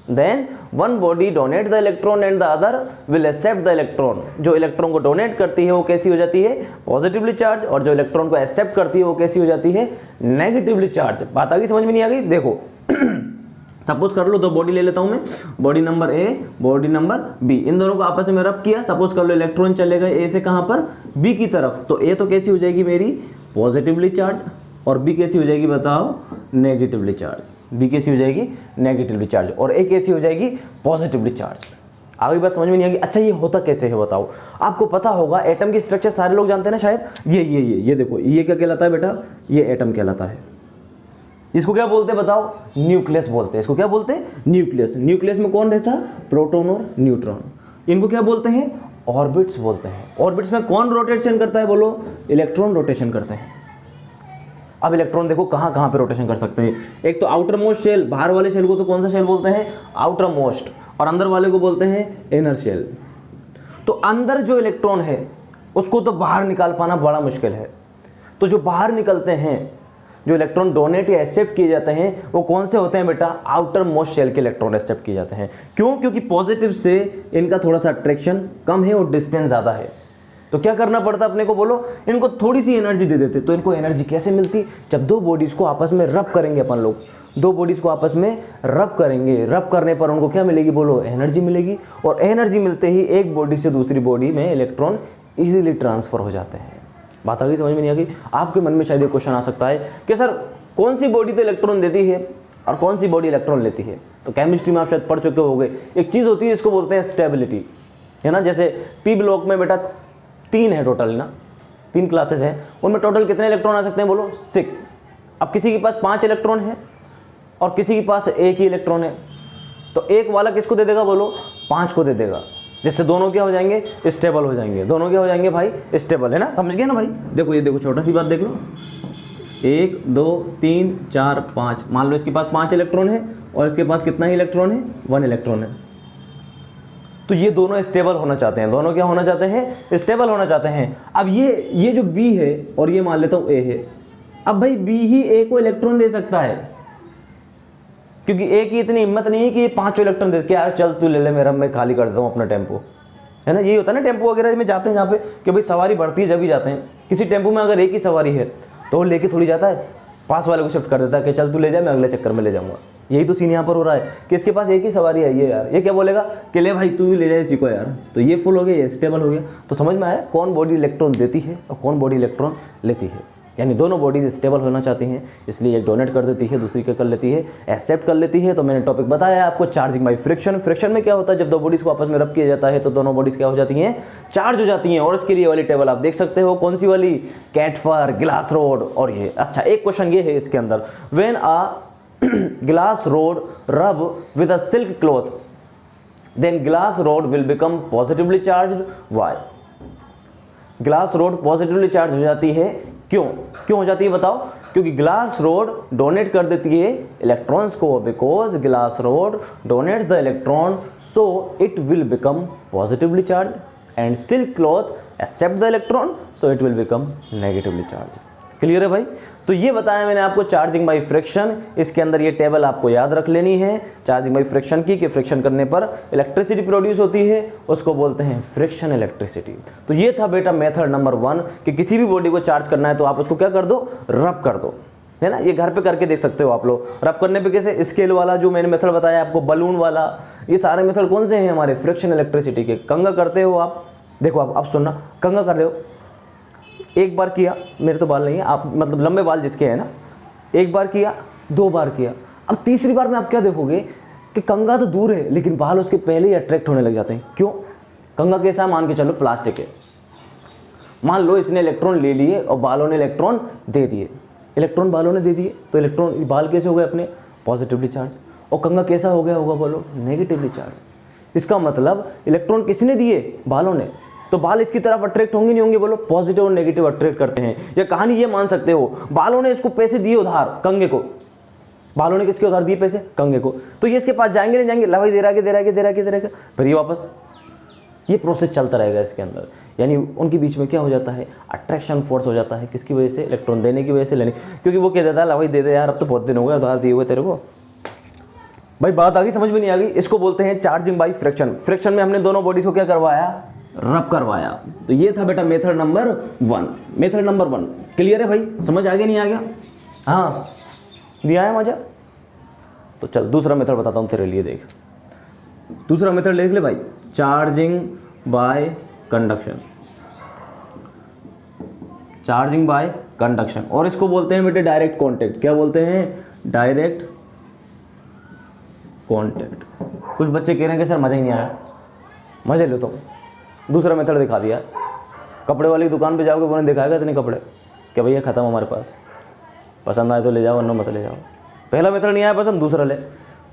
then 1 body donate the electron and the other will accept the electron. जो इलेक्ट्रॉन को डोनेट करती है वो कैसी हो जाती है, पॉजिटिवली चार्ज, और जो इलेक्ट्रॉन को एक्सेप्ट करती है वो कैसी हो जाती है, नेगेटिवली चार्ज। बात आ गई, समझ में नहीं आ गई। देखो सपोज कर लो 2 बॉडी ले लेता हूं मैं, body number A, body number B, इन दोनों को आपस में रब किया। सपोज कर लो इलेक्ट्रॉन चले गए ए से कहां पर, बी की तरफ, तो ए तो कैसी हो जाएगी मेरी, पॉजिटिवली चार्ज, और बी कैसी हो जाएगी बताओ, नेगेटिवली चार्ज। बी कैसी हो जाएगी, नेगेटिवली चार्ज, और ए कैसी हो जाएगी, पॉजिटिवली चार्ज। आगे बात समझ में नहीं आएगी। अच्छा ये होता कैसे है बताओ, आपको पता होगा एटम की स्ट्रक्चर सारे लोग जानते हैं ना शायद। ये देखो, ये क्या कहलाता है बेटा, ये एटम कहलाता है। इसको क्या बोलते हैं बताओ, न्यूक्लियस बोलते हैं। इसको क्या बोलते हैं, न्यूक्लियस। न्यूक्लियस में कौन रहता है, प्रोटॉन और न्यूट्रॉन। इनको क्या बोलते हैं, ऑर्बिट्स बोलते हैं। ऑर्बिट्स में कौन रोटेशन करता है, बोलो, इलेक्ट्रॉन रोटेशन करते हैं। अब इलेक्ट्रॉन देखो कहां कहां पे रोटेशन कर सकते हैं। एक तो आउटर मोस्ट शेल, बाहर वाले शेल को तो कौन सा शेल बोलते हैं, आउटर मोस्ट, और अंदर वाले को बोलते हैं इनर शेल। तो अंदर जो इलेक्ट्रॉन है उसको तो बाहर निकाल पाना बड़ा मुश्किल है। तो जो बाहर निकलते हैं, जो इलेक्ट्रॉन डोनेट या एक्सेप्ट किए जाते हैं, वो कौन से होते हैं बेटा, आउटर मोस्ट शेल के इलेक्ट्रॉन एक्सेप्ट किए जाते हैं। क्यों, क्योंकि पॉजिटिव से इनका थोड़ा सा अट्रैक्शन कम है और डिस्टेंस ज़्यादा है। तो क्या करना पड़ता अपने को, बोलो, इनको थोड़ी सी एनर्जी दे देते। तो इनको एनर्जी कैसे मिलती, जब 2 बॉडीज़ को आपस में रब करेंगे अपन लोग, 2 बॉडीज़ को आपस में रब करेंगे, रब करने पर उनको क्या मिलेगी, बोलो, एनर्जी मिलेगी। और एनर्जी मिलते ही एक बॉडी से दूसरी बॉडी में इलेक्ट्रॉन ईजिली ट्रांसफ़र हो जाते हैं। बात आ गई, समझ में नहीं आ गई। आपके मन में शायद ये क्वेश्चन आ सकता है कि सर कौन सी बॉडी तो इलेक्ट्रॉन देती है और कौन सी बॉडी इलेक्ट्रॉन लेती है। तो केमिस्ट्री में आप शायद पढ़ चुके होंगे, एक चीज़ होती है इसको बोलते हैं स्टेबिलिटी, है ना। जैसे पी ब्लॉक में बेटा 3 है टोटल ना, 3 क्लासेस हैं, उनमें टोटल कितने इलेक्ट्रॉन आ सकते हैं, बोलो, 6। अब किसी के पास 5 इलेक्ट्रॉन है और किसी के पास 1 ही इलेक्ट्रॉन है, तो एक वाला किसको दे देगा, बोलो, 5 को दे देगा, जिससे दोनों क्या हो जाएंगे, स्टेबल हो जाएंगे। दोनों क्या हो जाएंगे भाई, स्टेबल, है ना। समझ गए ना भाई। देखो ये देखो, छोटा सी बात देख लो, 1 2 3 4 5, मान लो इसके पास 5 इलेक्ट्रॉन है और इसके पास कितना ही इलेक्ट्रॉन है, 1 इलेक्ट्रॉन है। तो ये दोनों स्टेबल होना चाहते हैं, दोनों क्या होना चाहते हैं, स्टेबल होना चाहते हैं। अब ये जो B है और ये मान लेता हूँ A है। अब भाई B ही A को इलेक्ट्रॉन दे सकता है, क्योंकि A की इतनी हिम्मत नहीं है कि ये 5 इलेक्ट्रॉन दे के, यार चल तू ले ले मेरा, मैं खाली कर देता हूँ अपना टेम्पो, है ना। यही होता है ना टेम्पो वगैरह में जाते हैं जहाँ पे कि भाई सवारी बढ़ती है जब ही जाते हैं। किसी टेम्पो में अगर एक ही सवारी है तो वो लेके थोड़ी जाता है, पास वाले को शिफ्ट कर देता है कि चल तू ले जा, मैं अगले चक्कर में ले जाऊँगा। यही तो सीन यहाँ पर हो रहा है कि इसके पास एक ही सवारी है, ये यार, ये क्या बोलेगा कि ले भाई तू भी ले जाए इसी को यार। तो ये फुल हो गया, ये स्टेबल हो गया। तो समझ में आया कौन बॉडी इलेक्ट्रॉन देती है और कौन बॉडी इलेक्ट्रॉन लेती है। यानी दोनों बॉडीज स्टेबल होना चाहती हैं, इसलिए एक डोनेट कर देती है, दूसरी क्या कर लेती है, एक्सेप्ट कर लेती है। तो मैंने टॉपिक बताया आपको चार्जिंग बाय फ्रिक्शन। फ्रिक्शन में क्या होता है, जब दो बॉडीज को आपस में रब किया जाता है तो दोनों बॉडीज क्या हो जाती हैं, चार्ज हो जाती हैं। और इसके लिए वाली टेबल आप देख सकते हो, कौन सी वाली, कैटफर, ग्लास रोड और ये। अच्छा, एक क्वेश्चन ये है इसके अंदर, when a glass rod rub with a silk cloth then glass rod will become positively charged, why? Glass rod positively charge हो जाती है, क्यों हो जाती है बताओ? क्योंकि ग्लास रोड डोनेट कर देती है इलेक्ट्रॉन्स को, because glass rod donates the electron so it will become positively charge and silk cloth accept the electron so it will become negatively charge. Clear है भाई? तो ये बताया मैंने आपको चार्जिंग बाय फ्रिक्शन। इसके अंदर ये टेबल आपको याद रख लेनी है चार्जिंग बाय फ्रिक्शन की, कि फ्रिक्शन करने पर इलेक्ट्रिसिटी प्रोड्यूस होती है, उसको बोलते हैं फ्रिक्शन इलेक्ट्रिसिटी। तो ये था बेटा मेथड नंबर 1 कि किसी भी बॉडी को चार्ज करना है तो आप उसको क्या कर दो, रब कर दो, है ना। ये घर पे करके देख सकते हो आप लोग। रब करने पे कैसे, स्केल वाला जो मैंने मेथड बताया आपको, बलून वाला, ये सारे मेथड कौन से हैं हमारे, फ्रिक्शन इलेक्ट्रिसिटी के। कंघा करते हो आप, देखो आप सुनना, कंघा कर रहे हो, एक बार किया, मेरे तो बाल नहीं है, आप मतलब लंबे बाल जिसके हैं ना, एक बार किया, 2 बार किया, अब तीसरी बार में आप क्या देखोगे कि कंघा तो दूर है लेकिन बाल उसके पहले ही अट्रैक्ट होने लग जाते हैं। क्यों? कंघा कैसा, मान के चलो प्लास्टिक है, मान लो इसने इलेक्ट्रॉन ले लिए और बालों ने इलेक्ट्रॉन दे दिए, इलेक्ट्रॉन बालों ने दे दिए, तो इलेक्ट्रॉन बाल कैसे हो गए अपने, पॉजिटिवली चार्ज, और कंघा कैसा हो गया होगा बोलो, नेगेटिवली चार्ज। इसका मतलब इलेक्ट्रॉन किसने दिए, बालों ने, तो बाल इसकी तरफ अट्रैक्ट होंगे नहीं होंगे बोलो, पॉजिटिव और नेगेटिव अट्रैक्ट करते हैं। या कहानी ये मान सकते हो, बालों ने इसको पैसे दिए उधार, कंघे को, बालों ने किसके उधार दिए पैसे, कंघे को, तो ये इसके पास जाएंगे नहीं जाएंगे, ला भाई दे रहा है, फिर ये वापस, ये प्रोसेस चलता रहेगा इसके अंदर। यानी उनके बीच में क्या हो जाता है, अट्रैक्शन फोर्स हो जाता है, किसकी वजह से, इलेक्ट्रॉन देने की वजह से, लेने, क्योंकि वो कह देता है ला भाई दे दे यार, अब तो बहुत दिन हो गए उधार दिए हुए तेरे को। भाई बात आ गई, समझ में नहीं आ गई? इसको बोलते हैं चार्जिंग बाय फ्रिक्शन। फ्रिक्शन में हमने दोनों बॉडीज को क्या करवाया, रब करवाया। तो ये था बेटा method number 1। Method number 1 clear है भाई, समझ आ गया नहीं आ गया? हाँ, दिया है मजा? तो चल दूसरा मेथड बताता हूँ तेरे लिए, देख दूसरा मेथड देख ले भाई, charging by conduction. Charging by conduction, और इसको बोलते हैं बेटे डायरेक्ट कॉन्टेक्ट। क्या बोलते हैं, डायरेक्ट कॉन्टेक्ट। कुछ बच्चे कह रहे हैं कि सर मजा ही नहीं आया, मजे लो तुम, दूसरा मेथड दिखा दिया। कपड़े वाली दुकान पे जाओगे, उन्होंने दिखाएगा इतने कपड़े कि भैया ख़त्म हमारे पास, पसंद आए तो ले जाओ वरना मत ले जाओ। पहला मेथड नहीं आया पसंद, दूसरा ले।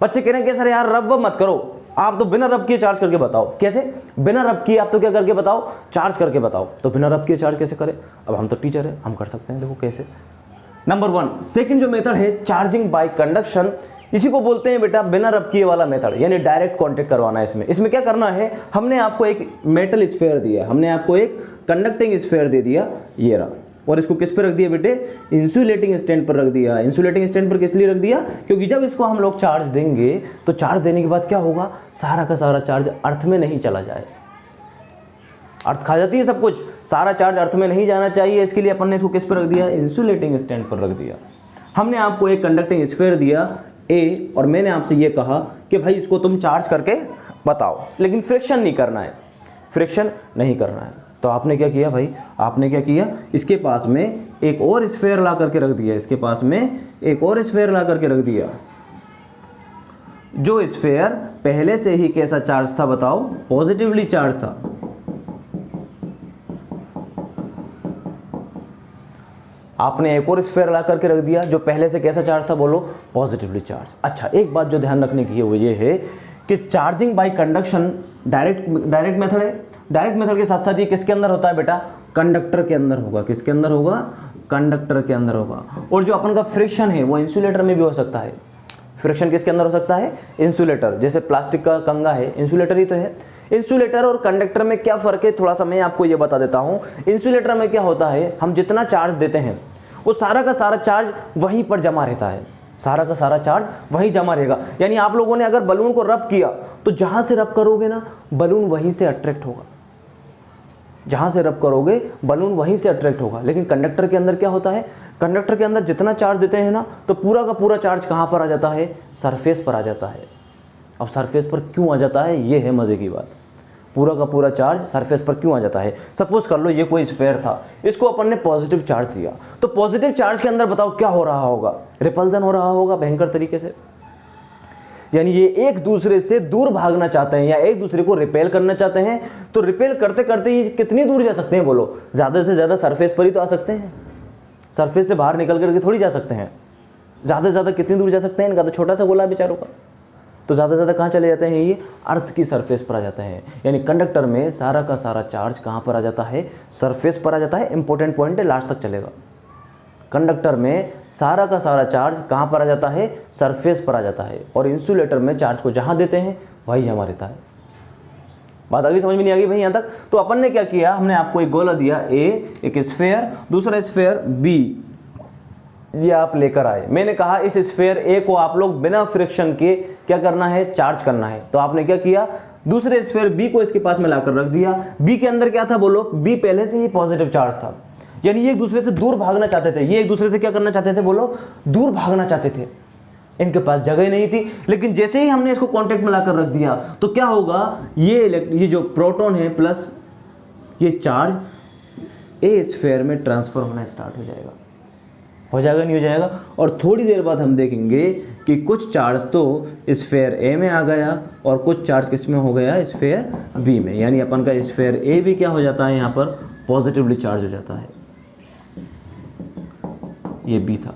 बच्चे कह रहे हैं कि सर यार रब मत करो, आप तो बिना रब किए चार्ज करके बताओ। कैसे बिना रब किए, आप तो क्या करके बताओ, चार्ज करके बताओ। तो बिना रब किए चार्ज कैसे करें? अब हम तो टीचर है, हम कर सकते हैं, देखो कैसे। नंबर 1 सेकंड जो मेथड है चार्जिंग बाय कंडक्शन, इसी को बोलते हैं बेटा बिना रब किए वाला मेथड, यानी डायरेक्ट कांटेक्ट करवाना है। इसमें क्या करना है, हमने आपको एक मेटल स्फीयर दिया, हमने आपको एक कंडक्टिंग स्फीयर दे दिया, ये रहा, और इसको किस पे रख दिया बेटे, इंसुलेटिंग स्टैंड पर रख दिया। इंसुलेटिंग स्टैंड पर किस लिए रख दिया, क्योंकि जब इसको हम लोग चार्ज देंगे तो चार्ज देने के बाद क्या होगा, सारा का सारा चार्ज अर्थ में नहीं चला जाए। अर्थ खा जाती है सब कुछ, सारा चार्ज अर्थ में नहीं जाना चाहिए, इसके लिए अपन ने इसको किस पर रख दिया, इंसुलेटिंग स्टैंड पर रख दिया। हमने आपको एक कंडक्टिंग स्फीयर दिया ए, और मैंने आपसे ये कहा कि भाई इसको तुम चार्ज करके बताओ, लेकिन फ्रिक्शन नहीं करना है, फ्रिक्शन नहीं करना है। तो आपने क्या किया भाई, आपने क्या किया, इसके पास में एक और स्फीयर ला करके रख दिया, इसके पास में एक और स्फीयर ला करके रख दिया। जो स्फीयर पहले से ही कैसा चार्ज था बताओ, पॉजिटिवली चार्ज था। आपने एक और स्फीयर ला करके रख दिया जो पहले से कैसा चार्ज था, बोलो पॉजिटिवली चार्ज। अच्छा, एक बात जो ध्यान रखने की है वो ये है कि charging by conduction direct method है। डायरेक्ट मेथड के साथ साथ ये किसके अंदर होता है बेटा, कंडक्टर के अंदर होगा। किसके अंदर होगा, कंडक्टर के अंदर होगा। और जो अपन का फ्रिक्शन है वो इंसुलेटर में भी हो सकता है। फ्रिक्शन किसके अंदर हो सकता है, इंसुलेटर। जैसे प्लास्टिक का कंघा है, इंसुलेटर ही तो है। इंसुलेटर और कंडक्टर में क्या फ़र्क है, थोड़ा सा मैं आपको ये बता देता हूँ। इंसुलेटर में क्या होता है, हम जितना चार्ज देते हैं वो सारा का सारा चार्ज वहीं पर जमा रहता है, सारा का सारा चार्ज वहीं जमा रहेगा। यानी आप लोगों ने अगर बलून को रब किया तो जहाँ से रब करोगे ना, बलून वहीं से अट्रैक्ट होगा, जहाँ से रब करोगे बलून वहीं से अट्रैक्ट होगा। लेकिन कंडक्टर के अंदर क्या होता है, कंडक्टर के अंदर जितना चार्ज देते हैं ना, तो पूरा का पूरा चार्ज कहाँ पर आ जाता है, सरफेस पर आ जाता है। अब सरफेस पर क्यों आ जाता है, ये है मज़े की बात। पूरा का पूरा चार्ज सरफेस पर क्यों आ जाता है। सपोज कर लो ये कोई स्फेयर था, इसको अपन ने पॉजिटिव चार्ज दिया, तो पॉजिटिव चार्ज के अंदर बताओ क्या हो रहा होगा, रिपल्सन हो रहा होगा भयंकर तरीके से। यानी ये एक दूसरे से दूर भागना चाहते हैं या एक दूसरे को रिपेल करना चाहते हैं। तो रिपेल करते करते ये कितनी दूर जा सकते हैं बोलो, ज़्यादा से ज़्यादा सरफेस पर ही तो आ सकते हैं, सरफेस से बाहर निकल करके थोड़ी जा सकते हैं। ज़्यादा से ज़्यादा कितनी दूर जा सकते हैं, इनका तो छोटा सा गोला है बेचारों का। तो ज़्यादा से ज़्यादा कहाँ चले जाते हैं, ये अर्थ की सरफेस पर आ जाते हैं। यानी कंडक्टर में सारा का सारा चार्ज कहाँ पर आ जाता है, सरफेस पर आ जाता है। इंपॉर्टेंट पॉइंट है, लास्ट तक चलेगा। कंडक्टर में सारा का सारा चार्ज कहाँ पर आ जाता है, सरफेस पर आ जाता है। और इंसुलेटर में चार्ज को जहाँ देते हैं वही जमा रहता है। बात आगे समझ में नहीं आ गई भाई यहाँ तक। तो अपन ने क्या किया, हमने आपको एक गोला दिया ए, एक स्फेयर, दूसरा स्फेयर बी, ये आप लेकर आए। मैंने कहा इस स्फेयर ए को आप लोग बिना फ्रिक्शन के क्या करना है, चार्ज करना है। तो आपने क्या किया, दूसरे स्फेयर बी को इसके पास में लाकर रख दिया। बी के अंदर क्या था बोलो, बी पहले से ही पॉजिटिव चार्ज था। यानी ये एक दूसरे से दूर भागना चाहते थे, ये एक दूसरे से क्या करना चाहते थे बोलो, दूर भागना चाहते थे। इनके पास जगह ही नहीं थी। लेकिन जैसे ही हमने इसको कांटेक्ट में लाकर रख दिया तो क्या होगा, ये जो प्रोटॉन है प्लस ये चार्ज ए स्फेयर में ट्रांसफर होना स्टार्ट हो जाएगा। हो जाएगा नहीं हो जाएगा। और थोड़ी देर बाद हम देखेंगे कि कुछ चार्ज तो स्फेयर ए में आ गया और कुछ चार्ज किस में हो गया, स्फेयर बी में। यानी अपन का स्फेयर ए भी क्या हो जाता है, यहाँ पर पॉजिटिवली चार्ज हो जाता है। ये बी था,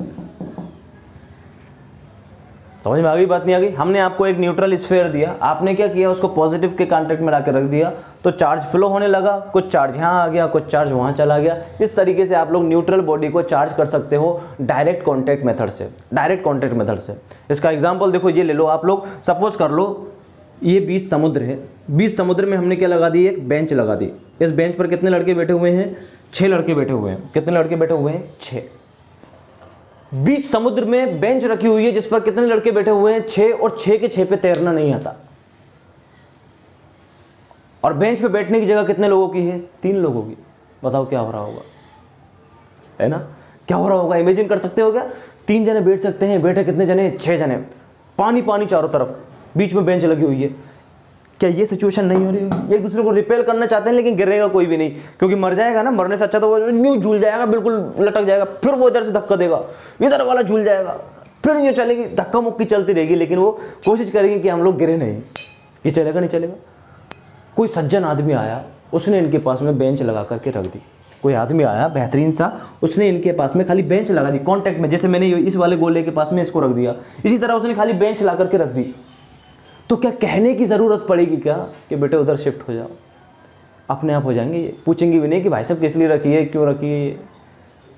समझ में आ गई बात नहीं आ गई। हमने आपको एक न्यूट्रल स्फेयर दिया, आपने क्या किया, उसको पॉजिटिव के कांटेक्ट में लाकर रख दिया तो चार्ज फ्लो होने लगा। कुछ चार्ज यहाँ आ गया, कुछ चार्ज वहाँ चला गया। इस तरीके से आप लोग न्यूट्रल बॉडी को चार्ज कर सकते हो डायरेक्ट कॉन्टैक्ट मेथड से, डायरेक्ट कॉन्टैक्ट मेथड से। इसका एग्जाम्पल देखो, ये ले लो आप लोग, सपोज कर लो ये 20 समुद्र है। 20 समुद्र में हमने क्या लगा दी, एक बेंच लगा दी। इस बेंच पर कितने लड़के बैठे हुए हैं, 6 लड़के बैठे हुए हैं। कितने लड़के बैठे हुए हैं, 6। 20 समुद्र में बेंच रखी हुई है जिस पर कितने लड़के बैठे हुए हैं, 6। और 6 के 6 पे तैरना नहीं आता। और बेंच पे बैठने की जगह कितने लोगों की है, 3 लोगों की। बताओ क्या हो रहा होगा, है ना, क्या हो रहा होगा, इमेजिन कर सकते हो क्या। 3 जने बैठ सकते हैं, बैठे कितने जने, 6 जने। पानी पानी चारों तरफ, बीच में बेंच लगी हुई है। क्या ये सिचुएशन नहीं हो रही होगी, एक दूसरे को रिपेल करना चाहते हैं लेकिन गिरेगा कोई भी नहीं, क्योंकि मर जाएगा ना। मरने से अच्छा तो वो न्यू झूल जाएगा, बिल्कुल लटक जाएगा। फिर वो इधर से धक्का देगा, इधर वाला झूल जाएगा, फिर ये चलेगी, धक्का मुक्की चलती रहेगी। लेकिन वो कोशिश करेंगे कि हम लोग गिरे नहीं। ये चलेगा नहीं चलेगा। कोई सज्जन आदमी आया, उसने इनके पास में बेंच लगा करके रख दी। कोई आदमी आया बेहतरीन सा, उसने इनके पास में खाली बेंच लगा दी कॉन्टैक्ट में। जैसे मैंने इस वाले गोले के पास में इसको रख दिया, इसी तरह उसने खाली बेंच ला करके रख दी। तो क्या कहने की ज़रूरत पड़ेगी क्या कि बेटे उधर शिफ्ट हो जाओ, अपने आप हो जाएंगे। ये पूछेंगे भी नहीं कि भाई साहब किस लिए रखी है, क्यों रखी है।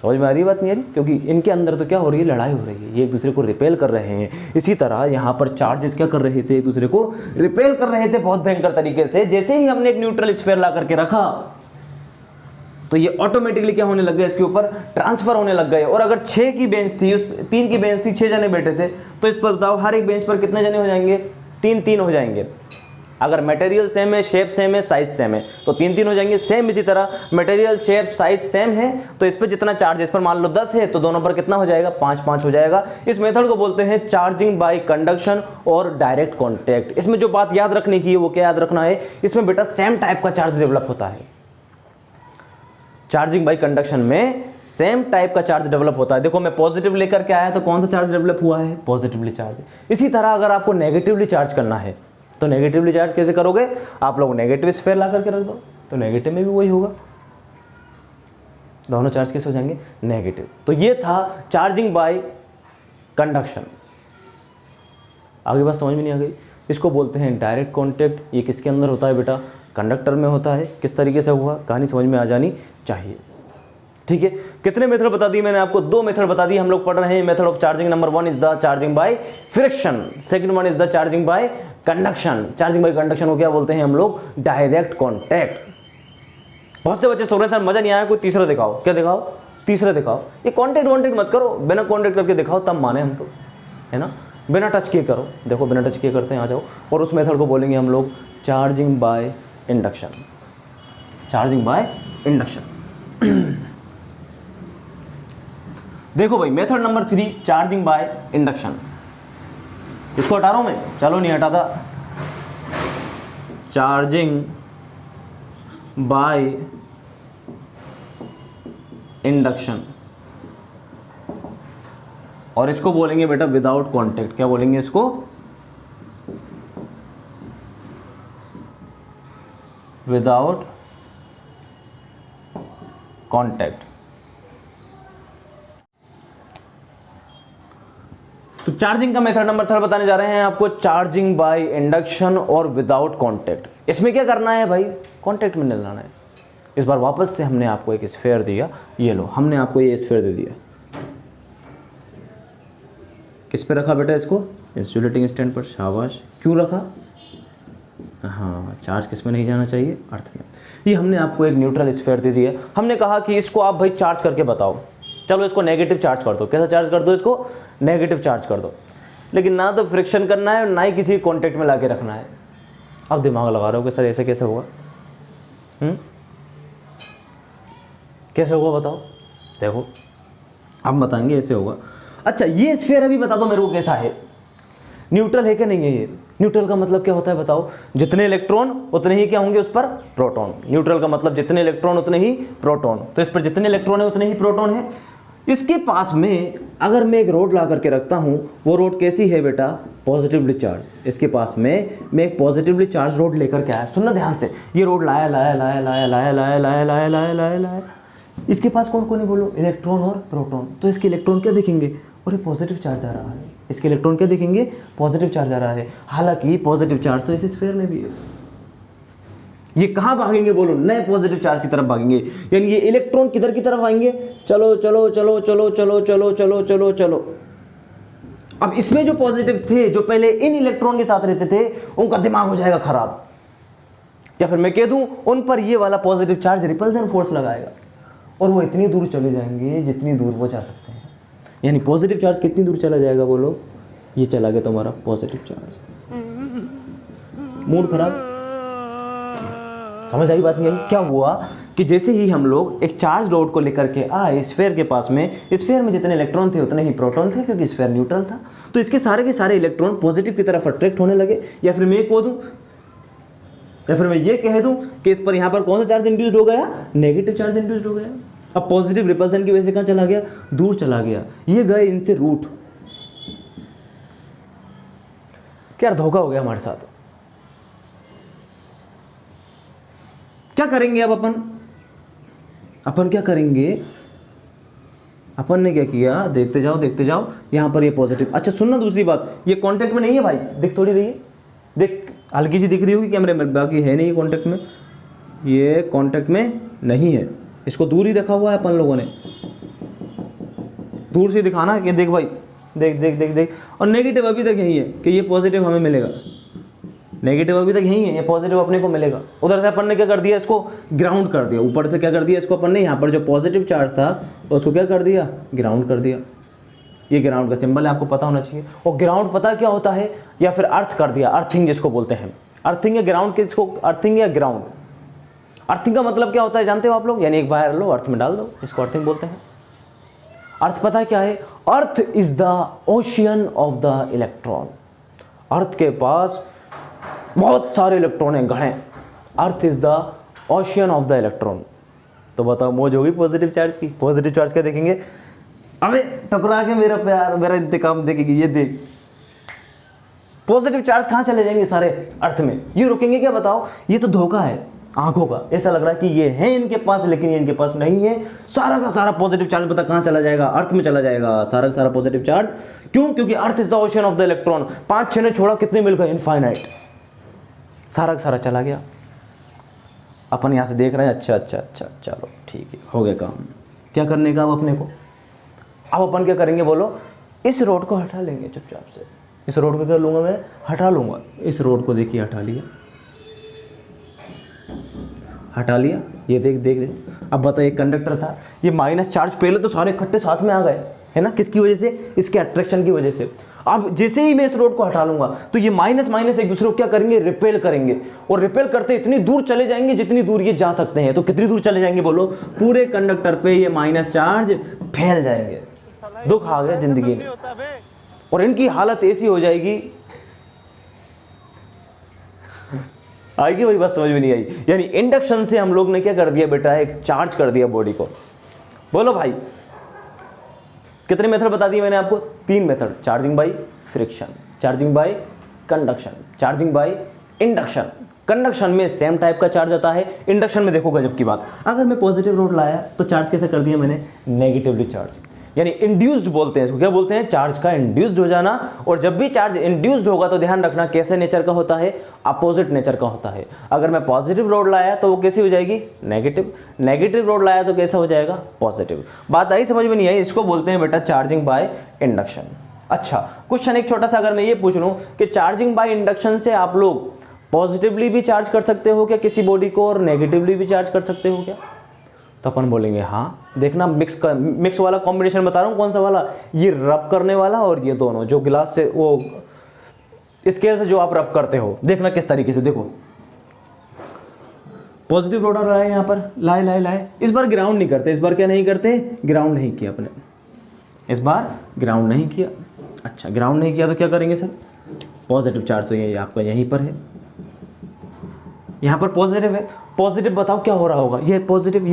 समझ में आ रही बात नहीं आ रही, क्योंकि इनके अंदर तो क्या हो रही है, लड़ाई हो रही है। ये एक दूसरे को रिपेल कर रहे हैं। इसी तरह यहाँ पर चार्जेस क्या कर रहे थे, एक दूसरे को रिपेल कर रहे थे बहुत भयंकर तरीके से। जैसे ही हमने एक न्यूट्रल स्फीयर ला करके रखा तो ये ऑटोमेटिकली क्या होने लग गया, इसके ऊपर ट्रांसफर होने लग गए। और अगर 6 की बेंच थी, उस 3 की बेंच थी, 6 जने बैठे थे, तो इस पर बताओ हर एक बेंच पर कितने जने हो जाएंगे, 3-3 हो जाएंगे। अगर मटेरियल सेम है, शेप सेम है, साइज सेम है तो 3-3 हो जाएंगे। सेम इसी तरह मटेरियल शेप साइज सेम है तो इस पर जितना चार्ज, इस पर मान लो 10 है तो दोनों पर कितना हो जाएगा, 5-5 हो जाएगा। इस मेथड को बोलते हैं चार्जिंग बाय कंडक्शन और डायरेक्ट कॉन्टैक्ट। इसमें जो बात याद रखने की है वो क्या याद रखना है, इसमें बेटा सेम टाइप का चार्ज डेवलप होता है। चार्जिंग बाय कंडक्शन में सेम टाइप का चार्ज डेवलप होता है। देखो मैं पॉजिटिव लेकर के आया तो कौन सा चार्ज डेवलप हुआ है, पॉजिटिवली चार्ज। इसी तरह अगर आपको नेगेटिवली चार्ज करना है तो नेगेटिवली चार्ज कैसे करोगे, आप लोग नेगेटिव स्फीयर ला करके रख दो तो नेगेटिव में भी वही होगा, दोनों चार्ज कैसे हो जाएंगे, नेगेटिव। तो ये था चार्जिंग बाय कंडक्शन। आगे बात समझ में नहीं आ गई। इसको बोलते हैं डायरेक्ट कॉन्टैक्ट। ये किसके अंदर होता है बेटा, कंडक्टर में होता है। किस तरीके से हुआ, कहानी समझ में आ जानी चाहिए। ठीक है, कितने मेथड बता दिए मैंने आपको, 2 मेथड बता दिए। हम लोग पढ़ रहे हैं method of charging. Number 1 is the charging by friction, second 1 is the charging by conduction. Charging by conduction को क्या बोलते हैं हम लोग, डायरेक्ट कॉन्टैक्ट। बहुत से बच्चे सोच रहे हैं सर मजा नहीं आया, कोई तीसरा दिखाओ। क्या दिखाओ, तीसरा दिखाओ। ये कॉन्टैक्ट वॉन्टैक्ट मत करो, बिना कॉन्टैक्ट करके दिखाओ तब माने हम तो, है ना। बिना टच किए करो, देखो बिना टच किए करते हैं, आ जाओ। और उस मेथड को बोलेंगे हम लोग charging by induction, charging by induction. देखो भाई method number 3 charging by induction. इसको हटा रहा हूं मैं, चलो नहीं हटाता। चार्जिंग बाय इंडक्शन, और इसको बोलेंगे बेटा विदाउट कांटेक्ट। क्या बोलेंगे इसको? Without contact. तो चार्जिंग का मेथड नंबर 3 बताने जा रहे हैं आपको, चार्जिंग बाय इंडक्शन और विदाउट कांटेक्ट। इसमें क्या करना है भाई? कांटेक्ट में नहीं लाना है। इस बार वापस से हमने आपको एक स्फीयर दिया, ये लो, हमने आपको ये स्फीयर दे दिया। किस पे रखा बेटा इसको? इंसुलेटिंग स्टैंड पर। शाबाश। क्यों रखा? हाँ, चार्ज किस में नहीं जाना चाहिए? अर्थ में। ये हमने आपको एक न्यूट्रल स्फीयर दे दिया। हमने कहा कि इसको आप भाई चार्ज करके बताओ। चलो इसको नेगेटिव चार्ज कर दो। कैसा चार्ज कर दो? इसको नेगेटिव चार्ज कर दो। लेकिन ना तो फ्रिक्शन करना है, ना ही किसी कॉन्टेक्ट में ला के रखना है। अब दिमाग लगा रहे हो कि सर ऐसे कैसे होगा? कैसे होगा बताओ? देखो अब बताएंगे ऐसे होगा। अच्छा, ये स्फीयर अभी बता दो मेरे को कैसा है? न्यूट्रल है कि नहीं है? ये न्यूट्रल का मतलब क्या होता है बताओ? जितने इलेक्ट्रॉन उतने ही क्या होंगे उस पर? प्रोटॉन। न्यूट्रल का मतलब जितने इलेक्ट्रॉन उतने ही प्रोटॉन। तो इस पर जितने इलेक्ट्रॉन है उतने ही प्रोटॉन है। इसके पास में अगर मैं एक रोड ला करके रखता हूँ, वो रोड कैसी है बेटा? Positively charge. इसके पास में मैं एक पॉजिटिवली चार्ज रोड लेकर के आया। सुनना ध्यान से, ये रोड लाया लाया लाया लाया लाया लाया लाया लाया लाया लाया लाया, इसके पास कौन कौन है बोलो? इलेक्ट्रॉन और प्रोटॉन। तो इसके इलेक्ट्रॉन क्या दिखेंगे? और ये पॉजिटिव चार्ज आ रहा है। इसके इलेक्ट्रॉन क्या दिखेंगे? पॉजिटिव चार्ज आ रहा है। हालांकि पॉजिटिव चार्ज तो इस स्फीयर में भी है। ये कहाँ भागेंगे बोलो? नए पॉजिटिव चार्ज की तरफ भागेंगे। यानी ये इलेक्ट्रॉन किधर की तरफ आएंगे? चलो चलो चलो चलो चलो चलो चलो चलो चलो। अब इसमें जो पॉजिटिव थे, जो पहले इन इलेक्ट्रॉन के साथ रहते थे, उनका दिमाग हो जाएगा खराब। या फिर मैं कह दूं, उन पर ये वाला पॉजिटिव चार्ज रिपल्सन फोर्स लगाएगा और वो इतनी दूर चले जाएंगे जितनी दूर वो जा सकते हैं। यानी पॉजिटिव चार्ज कितनी दूर चला जाएगा बोलो? ये चला गया तुम्हारा पॉजिटिव चार्ज। मूड खराब? समझ आई बात नहीं आई? क्या हुआ कि जैसे ही हम लोग एक चार्ज रोड को लेकर के आए स्फीयर के पास में, स्फीयर में जितने इलेक्ट्रॉन थे उतने ही प्रोटॉन थे, क्योंकि स्फीयर न्यूट्रल था। तो इसके सारे के सारे इलेक्ट्रॉन पॉजिटिव की तरफ अट्रैक्ट होने लगे। या फिर मैं ये कह दूं कि इस पर यहाँ पर कौन सा चार्ज इंड्यूस्ड हो गया? नेगेटिव चार्ज इंड्यूस्ड हो गया। अब पॉजिटिव रिपल्सन की वजह से कहाँ चला गया? दूर चला गया। ये गए इनसे रूट। क्या धोखा हो गया हमारे साथ? क्या करेंगे अब अपन क्या करेंगे? अपन ने क्या किया? देखते जाओ यहां पर ये पॉजिटिव। अच्छा सुनना दूसरी बात, ये कांटेक्ट में नहीं है भाई। देख थोड़ी रही है, देख हल्की सी दिख रही होगी कैमरे में, बाकी है नहीं कांटेक्ट में। ये कांटेक्ट में नहीं है, इसको दूर ही रखा हुआ है अपन लोगों ने। दूर से दिखाना कि देख भाई, देख देख देख देख। और नेगेटिव अभी तक यही है कि ये पॉजिटिव हमें मिलेगा। नेगेटिव अभी तक यही है, ये पॉजिटिव अपने को मिलेगा। उधर से अपन ने क्या कर दिया? इसको ग्राउंड कर दिया। ऊपर से क्या कर दिया इसको अपन ने? यहाँ पर जो पॉजिटिव चार्ज था उसको क्या कर दिया? ग्राउंड कर दिया। ये ग्राउंड का सिंबल है, आपको पता होना चाहिए। और ग्राउंड पता क्या होता है? या फिर अर्थ कर दिया, अर्थिंग जिसको बोलते हैं। अर्थिंग या ग्राउंड, किसको अर्थिंग या ग्राउंड? अर्थिंग का मतलब क्या होता है जानते हो आप लोग? यानी एक वायर लो, अर्थ में डाल दो, इसको अर्थिंग बोलते हैं। अर्थ पता है क्या है? Earth is the ocean of the electron. Earth के पास बहुत सारे इलेक्ट्रॉन हैं, घड़े। Earth is the ocean of the electron. तो बताओ मौज होगी पॉजिटिव चार्ज की। पॉजिटिव चार्ज क्या देखेंगे? अबे टकरा के मेरा प्यार, मेरा इंतकाम देखेगी। ये देख, पॉजिटिव चार्ज कहां चले जाएंगे? सारे अर्थ में। ये रुकेंगे क्या बताओ? ये तो धोखा है आंखों का। ऐसा लग रहा है कि ये है इनके पास, लेकिन ये इनके पास नहीं है। सारा का सारा पॉजिटिव चार्ज पता कहां चला जाएगा? अर्थ में चला जाएगा सारा का सारा पॉजिटिव चार्ज। क्यों? क्योंकि अर्थ is the ocean of the electron. 5 6 ने छोड़ा, कितने मिल गए? इनफाइनाइट। सारा का सारा चला गया। अपन यहां से देख रहे हैं, अच्छा अच्छा अच्छा, चलो ठीक है, हो गया काम। क्या करने का अब अपने को? अब अपन क्या करेंगे बोलो? इस रोड को हटा लेंगे चुपचाप से। इस रोड को क्या लूंगा मैं? हटा लूंगा। इस रोड को देखिए, हटा लिया, हटा लिया। ये देख देख देख। अब बताइए, कंडक्टर था, ये माइनस चार्ज पहले तो सारे इकट्ठे साथ में आ गए, है ना? किसकी वजह से? इसके अट्रैक्शन की वजह से। अब जैसे ही मैं इस रोड को हटा लूंगा तो ये माइनस माइनस एक दूसरे को क्या करेंगे? रिपेल करेंगे। और रिपेल करते इतनी दूर चले जाएंगे जितनी दूर ये जा सकते हैं। तो कितनी दूर चले जाएंगे बोलो? पूरे कंडक्टर पे ये माइनस चार्ज फैल जाएंगे। दुख आ गया जिंदगी में। और इनकी हालत ऐसी हो जाएगी, आएगी वही बात समझ में नहीं आई। यानी इंडक्शन से हम लोग ने क्या कर दिया बेटा, एक चार्ज कर दिया बॉडी को। बोलो भाई कितने मेथड बता दिए मैंने आपको? 3 method, charging by friction, charging by conduction, charging by induction. Conduction में सेम टाइप का चार्ज आता है, इंडक्शन में देखो गजब की बात, अगर मैं पॉजिटिव लोड लाया तो चार्ज कैसे कर दिया मैंने, नेगेटिवली चार्ज, यानी इंड्यूस्ड बोलते हैं इसको, क्या बोलते हैं, चार्ज का इंड्यूस्ड हो जाना। और जब भी चार्ज इंड्यूस्ड होगा तो ध्यान रखना कैसे नेचर का होता है, अपोजिट नेचर का होता है। अगर मैं पॉजिटिव लोड लाया तो वो कैसी हो जाएगी, नेगेटिव, नेगेटिव लोड लाया तो कैसा हो जाएगा, पॉजिटिव। बात आई समझ में नहीं आई, इसको बोलते हैं बेटा चार्जिंग बाय इंडक्शन। अच्छा क्वेश्चन एक छोटा सा अगर मैं ये पूछ लूं कि चार्जिंग बाय इंडक्शन से आप लोग पॉजिटिवली भी चार्ज कर सकते हो क्या किसी बॉडी को, और नेगेटिवली भी चार्ज कर सकते हो क्या, तो अपन बोलेंगे हाँ। देखना मिक्स वाला कॉम्बिनेशन बता रहा हूँ, कौन सा वाला, ये रब करने वाला और ये दोनों जो गिलास से वो स्केल से जो आप रब करते हो, देखना किस तरीके से। देखो पॉजिटिव लोड लाए यहाँ पर, लाए, इस बार ग्राउंड नहीं करते, इस बार क्या नहीं करते, ग्राउंड नहीं किया अपने, इस बार ग्राउंड नहीं किया। अच्छा ग्राउंड नहीं किया तो क्या करेंगे सर, पॉजिटिव चार्ज तो ये आपका यहीं पर है, यहाँ पर पॉजिटिव है, पॉजिटिव बताओ क्या हो रहा होगा, ये पॉजिटिव,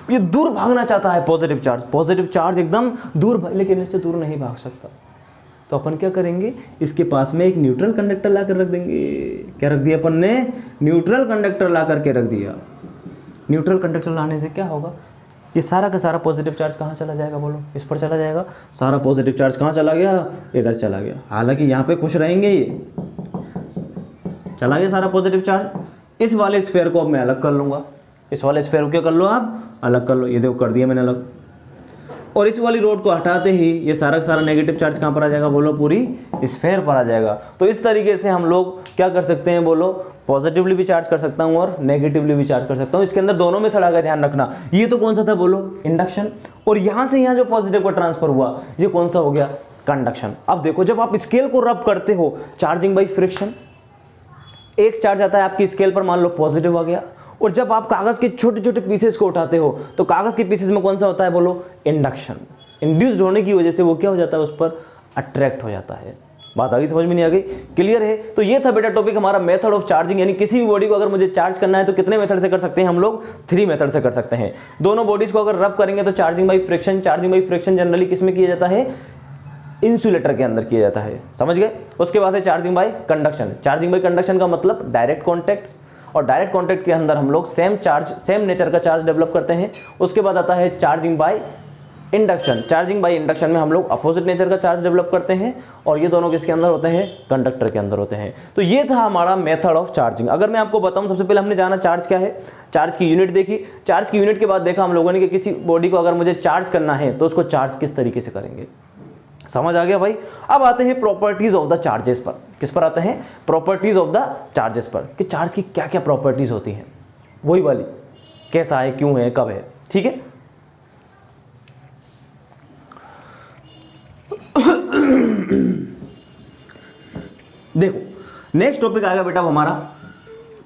ये दूर भागना चाहता है पॉजिटिव चार्ज एकदम दूर, लेकिन इससे दूर नहीं भाग सकता। तो अपन क्या करेंगे, इसके पास में एक न्यूट्रल कंडक्टर ला कर रख देंगे। क्या रख दिया अपन ने, न्यूट्रल कंडक्टर ला करके रख दिया। न्यूट्रल कंडक्टर लाने से क्या होगा, ये सारा का सारा पॉजिटिव चार्ज कहाँ चला जाएगा, बोलो, इस पर चला जाएगा। सारा पॉजिटिव चार्ज कहाँ चला गया, इधर चला गया। हालांकि यहाँ पे खुश रहेंगे, ये चला गया सारा पॉजिटिव चार्ज। इस वाले स्फेयर को अब मैं अलग कर लूँगा, इस वाले स्फेयर को क्या कर लो आप, अलग कर लो। ये देखो कर दिया मैंने अलग। और इस वाली रोड को हटाते ही ये सारा का सारा नेगेटिव चार्ज कहाँ पर आ जाएगा, बोलो, पूरी स्फेयर पर आ जाएगा। तो इस तरीके से हम लोग क्या कर सकते हैं, बोलो, पॉजिटिवली भी चार्ज कर सकता हूँ और नेगेटिवली भी चार्ज कर सकता हूँ। इसके अंदर दोनों में थोड़ा का ध्यान रखना। ये तो कौन सा था, बोलो, इंडक्शन। और यहाँ से यहाँ जो पॉजिटिव का ट्रांसफर हुआ, ये कौन सा हो गया, कंडक्शन। अब देखो जब आप स्केल को रब करते हो, चार्जिंग बाई फ्रिक्शन, एक चार्ज आता है आपकी स्केल पर, मान लो पॉजिटिव आ गया। और जब आप कागज के छोटे छोटे पीसेस को उठाते हो तो कागज के पीसेस में कौन सा होता है, बोलो, इंडक्शन। इंड्यूस्ड होने की वजह से वो क्या हो जाता है, उस पर अट्रैक्ट हो जाता है। बात आ गई, समझ में नहीं आ गई, क्लियर है। तो ये था बेटा टॉपिक हमारा, मेथड ऑफ चार्जिंग। यानी किसी भी बॉडी को अगर मुझे चार्ज करना है तो कितने मेथड से कर सकते हैं हम लोग, 3 मेथड से कर सकते हैं। दोनों बॉडीज को अगर रब करेंगे तो charging by friction. Charging by friction generally किस में किया जाता है, इंसुलेटर के अंदर किया जाता है, समझ गए। उसके बाद है charging by conduction. Charging by conduction का मतलब डायरेक्ट कॉन्टैक्ट, और डायरेक्ट कॉन्टैक्ट के अंदर हम लोग सेम नेचर का चार्ज डेवलप करते हैं। उसके बाद आता है charging by induction. Charging by induction में हम लोग अपोजिट नेचर का चार्ज डेवलप करते हैं, और ये दोनों किसके अंदर होते हैं, कंडक्टर के अंदर होते हैं। तो ये था हमारा मेथड ऑफ चार्जिंग। अगर मैं आपको बताऊं, सबसे पहले हमने जाना चार्ज क्या है, चार्ज की यूनिट देखी। चार्ज की यूनिट के बाद देखा हम लोगों ने कि किसी बॉडी को अगर मुझे चार्ज करना है तो उसको चार्ज किस तरीके से करेंगे, समझ आ गया भाई। अब आते हैं प्रॉपर्टीज ऑफ द चार्जेस पर। किस पर आते हैं, प्रॉपर्टीज ऑफ द चार्जेस पर, कि चार्ज की क्या क्या प्रॉपर्टीज होती हैं, वही वाली, कैसा है, क्यों है, कब है, ठीक है। देखो नेक्स्ट टॉपिक आएगा बेटा हमारा,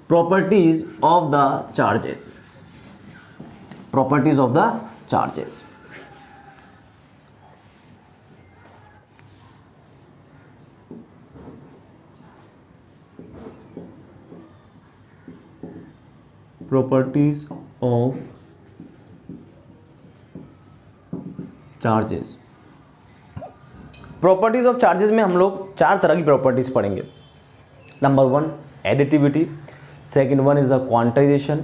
properties of the charges. Properties of the charges. Properties of charges. Properties of charges में हम लोग 4 तरह की प्रॉपर्टीज पढ़ेंगे। Number 1 additivity, second one is the quantization,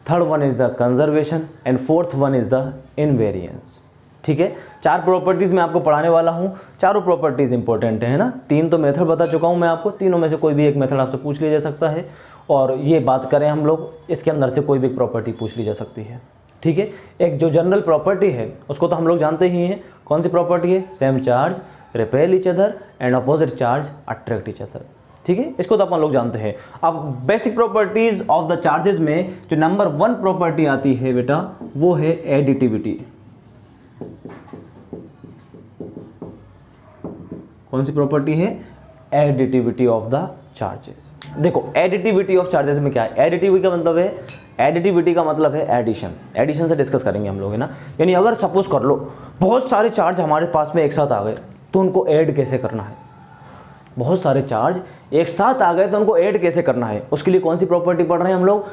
third one is the conservation, and fourth one is the invariance. ठीक है, 4 properties मैं आपको पढ़ाने वाला हूं। चारों प्रॉपर्टीज इंपॉर्टेंट है ना। 3 तो मेथड बता चुका हूं मैं आपको, तीनों में से कोई भी एक मेथड आपसे पूछ लिया जा सकता है। और ये बात करें हम लोग, इसके अंदर से कोई भी प्रॉपर्टी पूछ ली जा सकती है। ठीक है, एक जो जनरल प्रॉपर्टी है उसको तो हम लोग जानते ही हैं। कौन सी प्रॉपर्टी है, same charge repel each other and opposite charge attract each other. ठीक है, इसको तो अपन लोग जानते हैं। अब basic properties of the charges में जो नंबर 1 प्रॉपर्टी आती है बेटा, वो है एडिटिविटी। कौन सी प्रॉपर्टी है, एडिटिविटी ऑफ द चार्जेस। देखो एडिटिविटी ऑफ चार्जेस में क्या है, एडिटिविटी का मतलब है, एडिटिविटी का मतलब है एडिशन। एडिशन से डिस्कस करेंगे हम लोग, है ना। यानी अगर सपोज कर लो बहुत सारे चार्ज हमारे पास में एक साथ आ गए तो उनको ऐड कैसे करना है, बहुत सारे चार्ज एक साथ आ गए तो उनको ऐड कैसे करना है, उसके लिए कौन सी प्रॉपर्टी पढ़ रहे हैं हम लोग,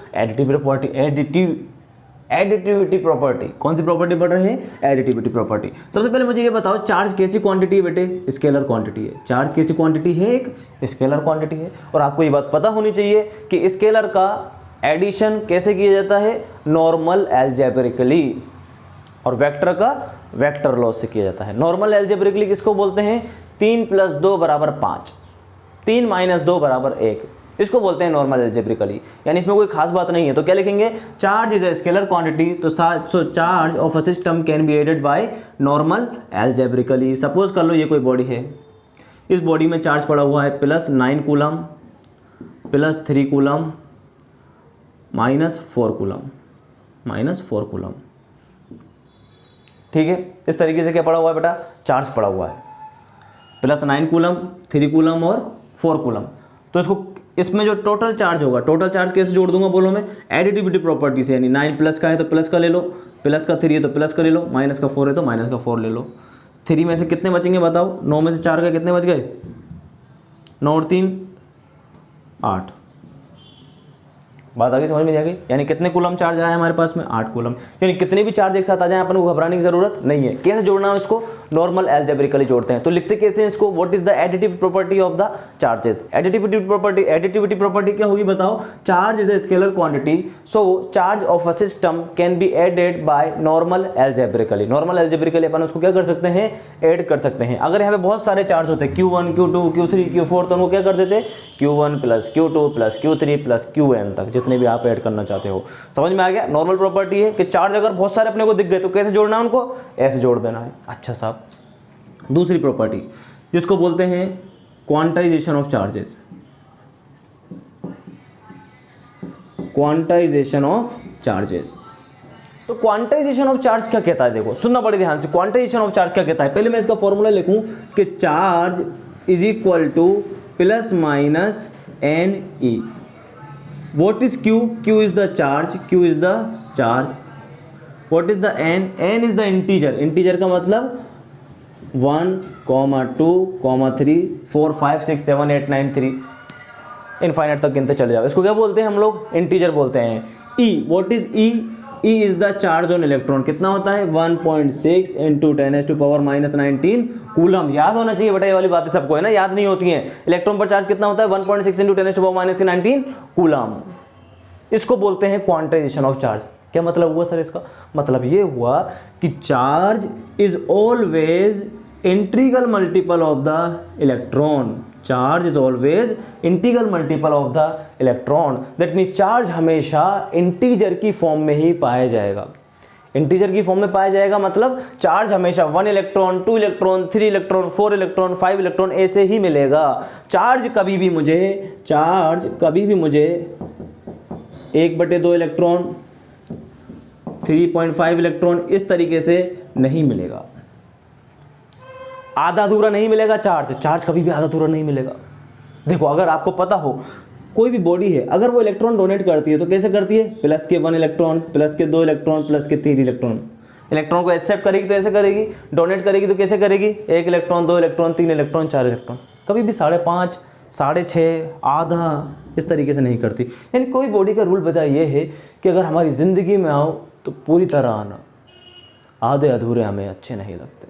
एडिटिविटी प्रॉपर्टी। कौन सी प्रॉपर्टी पढ़ रहे हैं, एडिटिविटी प्रॉपर्टी। सबसे पहले मुझे ये बताओ चार्ज कैसी क्वांटिटी है बेटे, स्केलर क्वांटिटी है। चार्ज कैसी क्वांटिटी है, एक स्केलर क्वांटिटी है। और आपको ये बात पता होनी चाहिए कि स्केलर का एडिशन कैसे किया जाता है, नॉर्मल एल्जेब्रिकली, और वेक्टर का वेक्टर लॉ से किया जाता है। नॉर्मल एल्जेब्रिकली किसको बोलते हैं, 3 + 2 = 5, 3 - 2 = 1, इसको बोलते हैं नॉर्मल एल्जेब्रिकली। यानी इसमें कोई खास बात नहीं है। तो क्या लिखेंगे, charge is a scalar quantity, तो charge of a system can be added by normal algebraically. Suppose कर लो ये कोई बॉडी है, इस बॉडी में चार्ज पड़ा हुआ है +9 कूलम, +3 कूलम, -4 कूलम, ठीक है। इस तरीके से क्या पड़ा हुआ है बेटा, चार्ज पड़ा हुआ है, +9 कूलम, 3 कूलम और 4 कूलम। तो इसमें जो टोटल चार्ज होगा, टोटल चार्ज कैसे जोड़ दूंगा बोलो मैं, एडिटिविटी प्रॉपर्टी से। यानी 9 प्लस का है तो प्लस का ले लो, प्लस का 3 है तो प्लस का ले लो, माइनस का 4 है तो माइनस का 4 ले लो। 3 में से कितने बचेंगे बताओ, 9 में से 4 का कितने बच गए, 9 और 3 8। बात आगे समझ में नहीं आ गई। यानी कितने कूलम चार्ज आया हमारे पास में, 8 कूलम। यानी कितने भी चार्ज एक साथ आ जाए अपन को घबराने की जरूरत नहीं है। कैसे जोड़ना है इसको, नॉर्मल एल्जेब्रिकली जोड़ते हैं। तो लिखते कैसे हैं इसको, what is the additive property of the charges. Additivity property क्या होगी बताओ, charge is a scalar quantity, so charge of a system can be added by normal algebraically. Normal algebraically अपन उसको क्या कर सकते हैं, ऐड कर सकते हैं। अगर यहाँ पे बहुत सारे चार्ज होते हैं Q1 Q2 Q3 Q4, तो उनको क्या कर देते, Q1 + Q2 + Q3 + Qn तक, जितने भी आप ऐड करना चाहते हो। समझ में आ गया। नॉर्मल प्रॉपर्टी है कि चार्ज अगर बहुत सारे अपने को दिख गए तो कैसे जोड़ना है उनको, ऐसे जोड़ देना है। अच्छा साहब, दूसरी प्रॉपर्टी जिसको बोलते हैं quantization of charges. Quantization of charges, तो क्वांटाइजेशन ऑफ चार्ज क्या कहता है, देखो सुनना बड़े ध्यान से। क्वांटाइजेशन ऑफ चार्ज क्या कहता है, पहले मैं इसका फॉर्मूला लिखूं कि charge is equal to ± NE। What is Q? Q is the charge. Q is the charge. What is the N? N is the integer. Integer का मतलब 1, 2, 3, 4, 5, 6, 7, 8, 9, 3 इनफाइनाइट तक गिनते चले जाओ। इसको क्या बोलते हैं हम लोग, इंटीजर बोलते हैं। E, what is E? E is the charge on electron। कितना होता है, 1.6 × 10⁻⁻19 कूलम। याद होना चाहिए बेटा, ये वाली बातें सबको है ना, याद नहीं होती हैं। इलेक्ट्रॉन पर चार्ज कितना होता है, 1.6 × 10⁻⁻19 कूलम। इसको बोलते हैं क्वांटाइजेशन ऑफ चार्ज। क्या मतलब हुआ सर इसका, मतलब ये हुआ कि charge is always integral multiple of the electron. Charge is always integral multiple of the electron. That means charge हमेशा इंटीजर की फॉर्म में ही पाया जाएगा। इंटीजर की फॉर्म में पाया जाएगा मतलब चार्ज हमेशा 1 electron, 2 electron, 3 electron, 4 electron, 5 electron ऐसे ही मिलेगा। चार्ज कभी भी मुझे 1/2 इलेक्ट्रॉन, 3.5 इलेक्ट्रॉन इस तरीके से नहीं मिलेगा। आधा अधूरा नहीं मिलेगा चार्ज कभी भी आधा अधूरा नहीं मिलेगा। देखो अगर आपको पता हो कोई भी बॉडी है, अगर वो इलेक्ट्रॉन डोनेट करती है तो कैसे करती है, +1 इलेक्ट्रॉन, +2 इलेक्ट्रॉन, +3 इलेक्ट्रॉन। इलेक्ट्रॉन को एक्सेप्ट करेगी तो ऐसे करेगी, डोनेट करेगी तो कैसे करेगी, 1 इलेक्ट्रॉन, 2 इलेक्ट्रॉन, 3 इलेक्ट्रॉन, 4 इलेक्ट्रॉन। कभी भी 5.5, 6.5, आधा इस तरीके से नहीं करती। यानी कोई बॉडी का रूल बता ये है कि अगर हमारी ज़िंदगी में आओ तो पूरी तरह आना, आधे अधूरे हमें अच्छे नहीं लगते।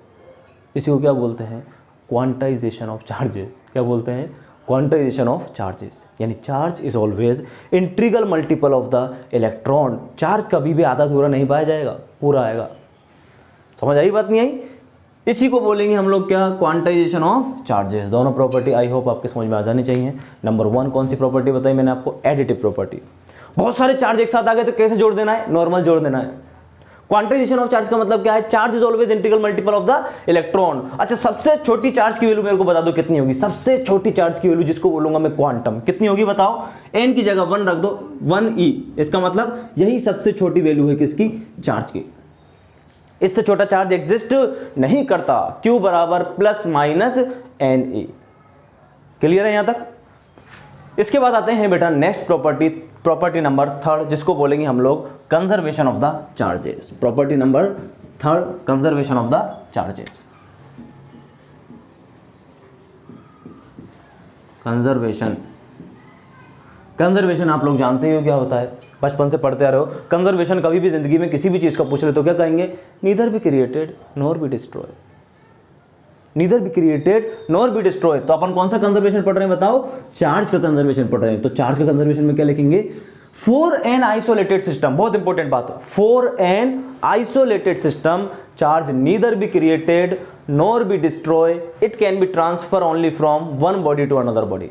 इसी को क्या बोलते हैं, क्वांटाइजेशन ऑफ चार्जेस। क्या बोलते हैं, क्वांटाइजेशन ऑफ चार्जेस। यानी charge is always integral multiple of the electron. Charge कभी भी आधा अधूरा नहीं पाया जाएगा, पूरा आएगा। समझ आई बात नहीं आई, इसी को बोलेंगे हम लोग क्या, क्वांटाइजेशन ऑफ चार्जेस। दोनों प्रॉपर्टी आई होप आपके समझ में आ जानी चाहिए। नंबर 1 कौन सी प्रॉपर्टी बताई मैंने आपको, एडिटिव प्रॉपर्टी। बहुत सारे चार्ज एक साथ आ गए तो कैसे जोड़ देना है, नॉर्मल जोड़ देना है। क्वांटाइजेशन ऑफ चार्ज का मतलब क्या है, charge is always integral multiple of the electron. अच्छा सबसे छोटी चार्ज की वैल्यू मेरे को बता दो कितनी होगी, सबसे छोटी चार्ज की वैल्यू जिसको बोलूंगा मैं क्वांटम, कितनी होगी बताओ। n की जगह 1 रख दो, 1e। इसका मतलब यही सबसे छोटी वैल्यू है किसकी, चार्ज की। इससे छोटा चार्ज एग्जिस्ट नहीं करता। Q ± NE। क्लियर है यहां तक। इसके बाद आते हैं बेटा नेक्स्ट प्रॉपर्टी नंबर 3, जिसको बोलेंगे हम लोग conservation of the charges. Property number 3, conservation of the charges. Conservation. Conservation आप लोग जानते हो क्या होता है, बचपन से पढ़ते आ रहे हो। कंजर्वेशन कभी भी जिंदगी में किसी भी चीज़ का पूछ रहे तो क्या कहेंगे, neither be created nor be destroy, neither be created nor be destroy. तो अपन कौन सा कंजर्वेशन पढ़ रहे हैं बताओ, चार्ज का कंजर्वेशन पढ़ रहे हैं। तो चार्ज का कंजर्वेशन में क्या लिखेंगे, फॉर एन आइसोलेटेड सिस्टम, बहुत इंपॉर्टेंट बात, for an isolated system charge neither be created nor be destroy, it can be transfer only from one body to another body.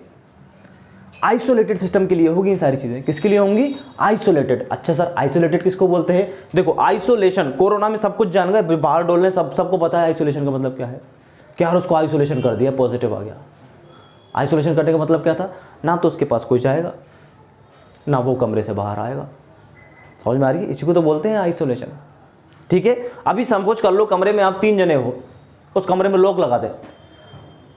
Isolated system के लिए होगी ये सारी चीजें, किसके लिए होंगी, आइसोलेटेड। अच्छा सर आइसोलेटेड किसको बोलते हैं, देखो आइसोलेशन, कोरोना में सब कुछ जान गए, बाहर डोलने सबको पता है आइसोलेशन का मतलब क्या है। क्या उसको आइसोलेशन कर दिया, पॉजिटिव आ गया। आइसोलेशन करने का मतलब क्या था, ना तो उसके पास कोई जाएगा ना वो कमरे से बाहर आएगा। समझ में आ रही है, इसी को तो बोलते हैं आइसोलेशन। ठीक है, अभी सपोज कर लो कमरे में आप 3 जने हो, उस कमरे में लॉक लगा दे,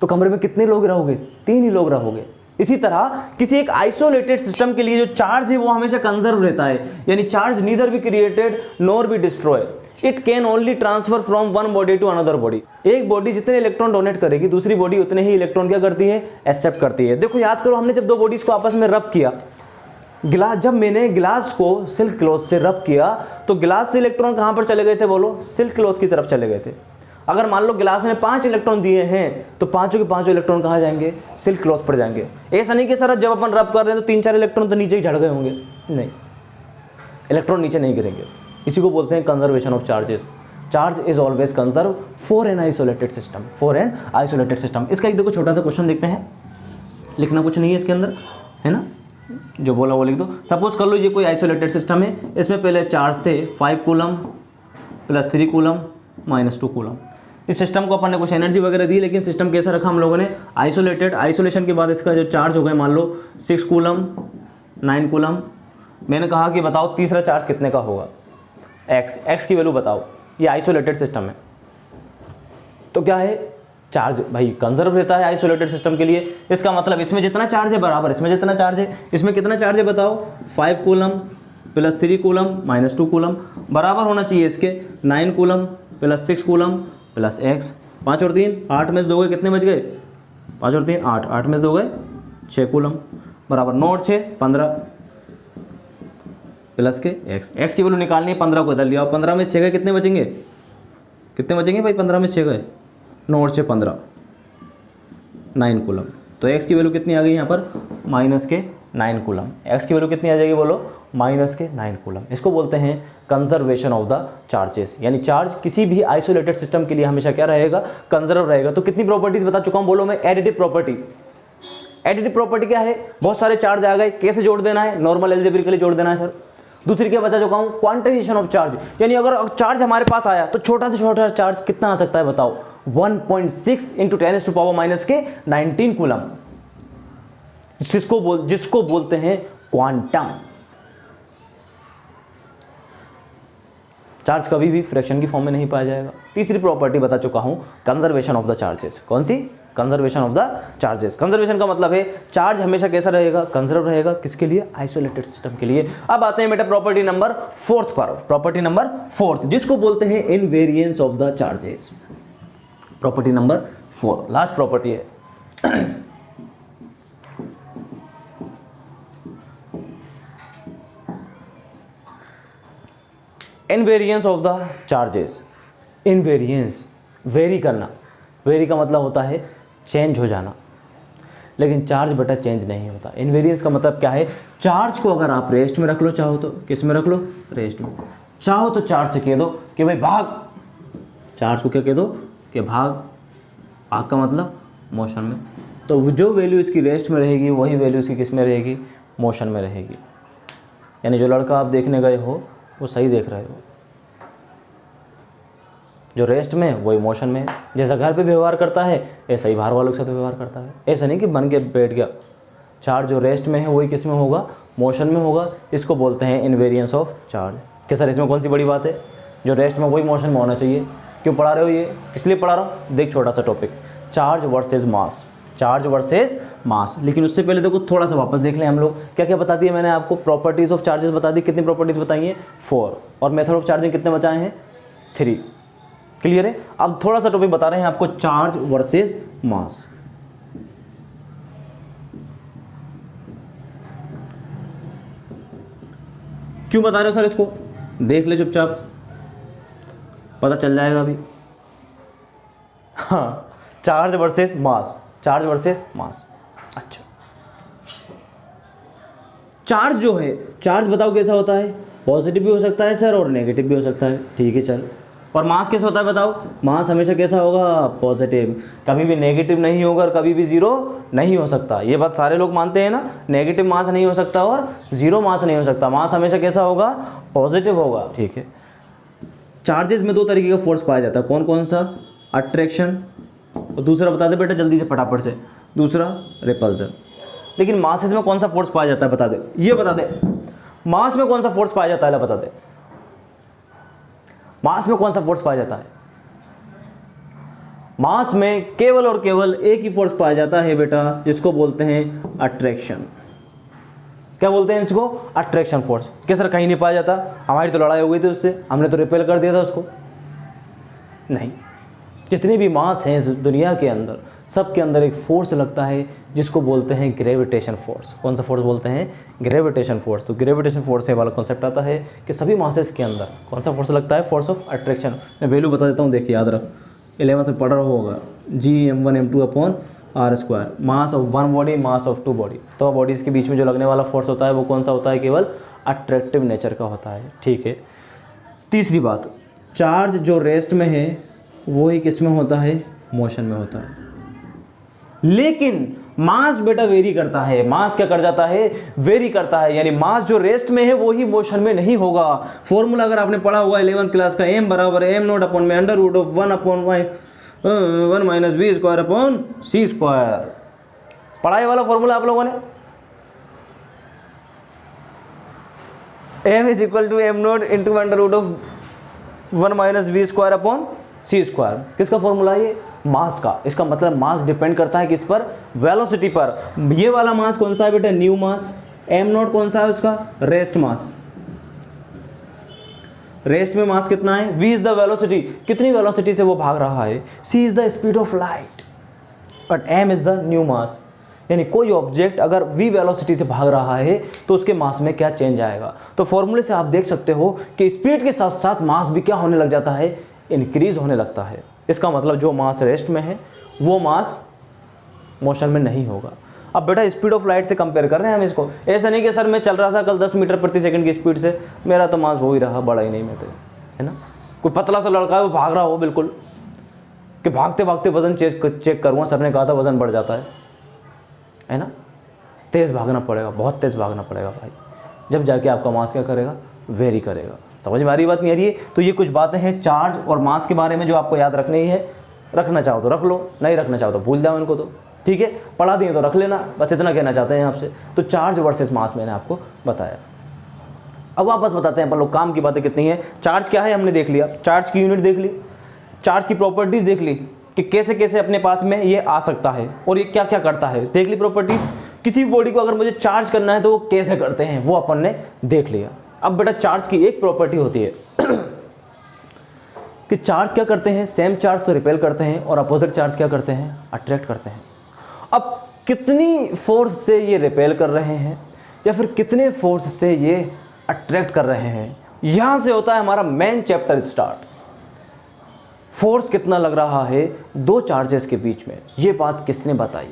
तो कमरे में कितने लोग रहोगे, 3 ही लोग रहोगे। इसी तरह किसी एक आइसोलेटेड सिस्टम के लिए जो चार्ज है वो हमेशा कंजर्व रहता है, यानी charge neither be created nor be destroy, it can only transfer from one body to another body. एक बॉडी जितने इलेक्ट्रॉन डोनेट करेगी दूसरी बॉडी उतने ही इलेक्ट्रॉन क्या करती है, एक्सेप्ट करती है। देखो याद करो, हमने जब 2 बॉडीज को आपस में रब किया, गिलास, जब मैंने गिलास को सिल्क क्लॉथ से रब किया तो गिलास से इलेक्ट्रॉन कहां पर चले गए थे, बोलो, सिल्क क्लॉथ की तरफ चले गए थे। अगर मान लो गिलास में 5 इलेक्ट्रॉन दिए हैं तो पांचों के पांचों इलेक्ट्रॉन कहाँ जाएंगे, सिल्क क्लॉथ पर जाएंगे। ऐसा नहीं कि सर जब अपन रब कर रहे हैं तो 3-4 इलेक्ट्रॉन तो नीचे ही झड़ गए होंगे, नहीं, इलेक्ट्रॉन नीचे नहीं गिरेंगे। इसी को बोलते हैं conservation of charges. Charge is always conserve for an isolated system, for an isolated system. इसका एक देखो छोटा सा क्वेश्चन देखते हैं, लिखना कुछ नहीं है इसके अंदर, है ना, जो बोला वो लिख दो। सपोज कर लो ये कोई आइसोलेटेड सिस्टम है, इसमें पहले चार्ज थे 5 coulomb plus 3 coulomb minus 2 coulomb. इस सिस्टम को अपन ने कुछ एनर्जी वगैरह दी, लेकिन सिस्टम कैसा रखा हम लोगों ने, आइसोलेटेड। आइसोलेशन के बाद इसका जो चार्ज हो गए मान लो 6 कूलम 9 कूलम। मैंने कहा कि बताओ तीसरा चार्ज कितने का होगा, एक्स की वैल्यू बताओ। ये आइसोलेटेड सिस्टम है तो क्या है, चार्ज भाई कंजर्व रहता है आइसोलेटेड सिस्टम के लिए। इसका मतलब इसमें जितना चार्ज है बराबर इसमें जितना चार्ज है, इसमें कितना चार्ज है बताओ, 5 coulomb plus 3 coulomb minus 2 coulomb, बराबर होना चाहिए इसके 9 coulomb plus 6 coulomb plus x. 5 और 3 8 में से 2 गए, कितने बच गए, 5 और 3 8, 8 में से 2 गए 6 कूलम, बराबर 9 और 6 15 प्लस के एक्स की वैल्यू निकालनी है, 15 को इधर लिया, 15 में 6 गए, कितने बचेंगे, कितने बचेंगे भाई, 15 में 6 गए, 9 और 6 15, 9 कूलम। तो एक्स की वैल्यू कितनी आ गई यहाँ पर, माइनस के 9 कूलम। एक्स की वैल्यू कितनी आ जाएगी बोलो, माइनस के 9 कूलम। इसको बोलते हैं कंजर्वेशन ऑफ द चार्जेस, यानी चार्ज किसी भी आइसोलेटेड सिस्टम के लिए हमेशा क्या रहेगा, कंजर्व रहेगा। तो कितनी प्रॉपर्टीज बता चुका हूँ, बोलो मैं, एडिटिव प्रॉपर्टी। एडिटिव प्रॉपर्टी क्या है, बहुत सारे चार्ज आ गए, कैसे जोड़ देना है, नॉर्मल अलजेब्रिकली जोड़ देना है सर। दूसरी क्या बता चुका हूँ, क्वांटाइजेशन ऑफ चार्ज, यानी अगर चार्ज हमारे पास आया तो छोटा से छोटा चार्ज कितना आ सकता है बताओ, 1.6 इंटू 10 टू पावर माइनस के 19 कूलम, जिसको बोलते हैं क्वांटम। चार्ज कभी भी फ्रैक्शन की फॉर्म में नहीं पाया जाएगा। तीसरी प्रॉपर्टी बता चुका हूं, कंजर्वेशन ऑफ द चार्जेस। कौन सी, conservation of the charges. Conservation का मतलब है चार्ज हमेशा कैसा रहेगा, कंजर्व रहेगा, किसके लिए, आइसोलेटेड सिस्टम के लिए। अब आते हैं बेटा प्रॉपर्टी नंबर 4 पर, प्रॉपर्टी नंबर 4 जिसको बोलते हैं invariance of the charges. Property number 4 last property है। Invariance of the charges. Invariance, vary करना, वेरी का मतलब होता है चेंज हो जाना, लेकिन चार्ज बेटा चेंज नहीं होता। इनवेरिएंस का मतलब क्या है, चार्ज को अगर आप रेस्ट में रख लो, चाहो तो किस में रख लो, रेस्ट में, चाहो तो चार्ज से कह दो कि भाई भाग, चार्ज को क्या कह दो कि भाग, भाग का मतलब मोशन में, तो जो वैल्यू इसकी रेस्ट में रहेगी वही वैल्यू इसकी किस में रहेगी, मोशन में रहेगी। यानी जो लड़का आप देखने गए हो वो सही देख रहे हो, जो रेस्ट में वही मोशन में। जैसा घर पे व्यवहार करता है ऐसा ही बाहर वालों के साथ व्यवहार करता है। ऐसा नहीं कि बन के बैठ गया, चार्ज जो रेस्ट में है वही किस में होगा, मोशन में होगा। इसको बोलते हैं इनवेरिएंस ऑफ चार्ज। कि सर इसमें कौन सी बड़ी बात है, जो रेस्ट में वही मोशन में होना चाहिए। क्यों पढ़ा रहे हो ये, किस लिए पढ़ा रहा हूँ, देख छोटा सा टॉपिक, चार्ज वर्सेज मास, चार्ज वर्सेज मास। लेकिन उससे पहले देखो थोड़ा सा वापस देख लें हम लोग, क्या क्या बता दिया मैंने आपको, प्रॉपर्टीज ऑफ चार्जेस बता दी, कितनी प्रॉपर्टीज बताई हैं, 4, और मेथड ऑफ चार्जिंग कितने बचाए हैं, 3। क्लियर है। अब थोड़ा सा टॉपिक बता रहे हैं आपको, चार्ज वर्सेज मास। क्यों बता रहे हो सर इसको? देख ले चुपचाप, पता चल जाएगा अभी। हाँ, चार्ज वर्सेस मास, चार्ज वर्सेस मास। अच्छा, चार्ज जो है, चार्ज बताओ कैसा होता है? पॉजिटिव भी हो सकता है सर और नेगेटिव भी हो सकता है, ठीक है चल। और मास कैसा होता है बताओ? मास हमेशा कैसा होगा? पॉजिटिव, कभी भी नेगेटिव नहीं होगा और कभी भी जीरो नहीं हो सकता। ये बात सारे लोग मानते हैं ना, नेगेटिव मास नहीं हो सकता और जीरो मास नहीं हो सकता, मास हमेशा कैसा होगा? पॉजिटिव होगा, ठीक है। चार्जेस में दो तरीके का फोर्स पाया जाता है, कौन कौन सा? अट्रैक्शन, और दूसरा बता दे बेटा जल्दी से फटाफट से, दूसरा रिपल्सन। लेकिन मासेस में कौन सा फोर्स पाया जाता है बता दे, ये बता दे, मास में कौन सा फोर्स पाया जाता है बता दे, मास में कौन सा फोर्स पाया जाता है? मास में केवल और केवल एक ही फोर्स पाया जाता है बेटा, जिसको बोलते हैं अट्रैक्शन। क्या बोलते हैं इसको? Attraction force. क्या सर कहीं नहीं पाया जाता? हमारी तो लड़ाई हो गई थी उससे, हमने तो रिपेल कर दिया था उसको। नहीं, जितने भी मास हैं इस दुनिया के अंदर, सबके अंदर एक फोर्स लगता है जिसको बोलते हैं ग्रेविटेशन फोर्स। कौन सा फोर्स बोलते हैं? Gravitation force. तो ग्रेविटेशन फोर्स से वाला कॉन्सेप्ट आता है कि सभी मासेस के अंदर कौन सा फोर्स लगता है? Force of attraction. मैं वैल्यू बता देता हूँ, देखिए याद रख, 11th में पढ़ रहा होगा, Gm1m2/r², mass of one body, mass of two body. तो बॉडीज़ के बीच में जो लगने वाला फोर्स होता है वो कौन सा होता है? केवल अट्रैक्टिव नेचर का होता है, ठीक है। तीसरी बात, चार्ज जो रेस्ट में है वो ही किस में होता है? मोशन में होता है। लेकिन मास बेटा वेरी करता है। मास क्या कर जाता है? वेरी करता है, यानी मास जो रेस्ट में है वो ही मोशन में नहीं होगा। फॉर्मूला अगर आपने पढ़ा हुआ 11th क्लास का, m बराबर है m0/(1/(1 - v²/c²) पढ़ाई वाला फॉर्मूला आप लोगों ने, m = m0 × (1 - v²/c²) किसका फॉर्मूला है ये? मास का। इसका मतलब मास डिपेंड करता है किस पर? वेलोसिटी पर। ये वाला मास कौन सा है बेटा? न्यू मास। m0 कौन सा है उसका? Rest mass. रेस्ट में मास कितना है? v इज द वेलोसिटी, कितनी वेलोसिटी से वो भाग रहा है। c is the speed of light, but m is the new mass. यानी कोई ऑब्जेक्ट अगर v वेलोसिटी से भाग रहा है तो उसके मास में क्या चेंज आएगा। तो फॉर्मूले से आप देख सकते हो कि स्पीड के साथ साथ मास भी क्या होने लग जाता है? इंक्रीज होने लगता है। इसका मतलब जो मास रेस्ट में है वो मास मोशन में नहीं होगा। अब बेटा स्पीड ऑफ लाइट से कंपेयर कर रहे हैं हम इसको। ऐसा नहीं कि सर मैं चल रहा था कल 10 मीटर प्रति सेकंड की स्पीड से, मेरा तो मास हो ही रहा, बड़ा ही नहीं मैं तो, है ना। कोई पतला सा लड़का है वो भाग रहा हो बिल्कुल, कि भागते भागते वजन चेक करूँगा, सर ने कहा था वजन बढ़ जाता है ना। तेज़ भागना पड़ेगा, बहुत तेज़ भागना पड़ेगा भाई, जब जाके आपका मास क्या करेगा? वेरी करेगा। समझ में आ रही बात नहीं आ रही है? तो ये कुछ बातें हैं चार्ज और मास के बारे में जो आपको याद रखनी है। रखना चाहो तो रख लो, नहीं रखना चाहो तो भूल जाओ इनको, तो ठीक है। पढ़ा दिए तो रख लेना, बस इतना कहना चाहते हैं आपसे। तो चार्ज वर्सेस मास मैंने आपको बताया। अब वापस बताते हैं अपन लोग, काम की बातें कितनी हैं। चार्ज क्या है हमने देख लिया, चार्ज की यूनिट देख ली, चार्ज की प्रॉपर्टीज देख ली कि कैसे कैसे अपने पास में ये आ सकता है और ये क्या क्या करता है, देख ली प्रॉपर्टीज। किसी भी बॉडी को अगर मुझे चार्ज करना है तो वो कैसे करते हैं वो अपन ने देख लिया। अब बेटा चार्ज की एक प्रॉपर्टी होती है कि चार्ज क्या करते हैं? सेम चार्ज तो रिपेल करते हैं और अपोजिट चार्ज क्या करते हैं? अट्रैक्ट करते हैं। अब कितनी फोर्स से ये रिपेल कर रहे हैं या फिर कितने फोर्स से ये अट्रैक्ट कर रहे हैं, यहां से होता है हमारा मेन चैप्टर स्टार्ट। फोर्स कितना लग रहा है दो चार्जेस के बीच में, ये बात किसने बताई?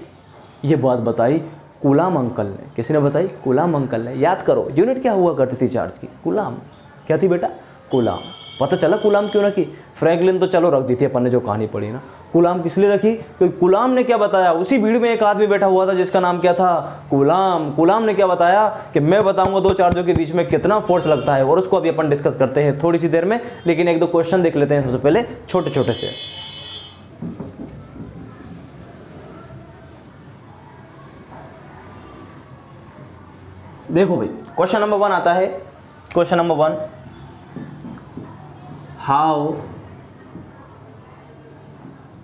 ये बात बताई कूलाम अंकल ने। किसने बताई? कूलाम अंकल ने। याद करो यूनिट क्या हुआ करती थी चार्ज की? कूलाम। क्या थी बेटा? कूलाम। पता चला कूलाम क्यों रखी? फ्रैंकलिन तो चलो रख दी थी अपन ने, जो कहानी पढ़ी ना। कूलाम किस लिए रखी? क्योंकि कूलाम ने क्या बताया, उसी भीड़ में एक आदमी बैठा हुआ था जिसका नाम क्या था? कूलाम। कूलाम ने क्या बताया कि मैं बताऊंगा दो चार्जों के बीच में कितना फोर्स लगता है, और उसको अभी अपन डिस्कस करते हैं थोड़ी सी देर में। लेकिन एक दो क्वेश्चन देख लेते हैं सबसे पहले, छोटे छोटे से। देखो भाई, क्वेश्चन नंबर 1 आता है। Question number 1, how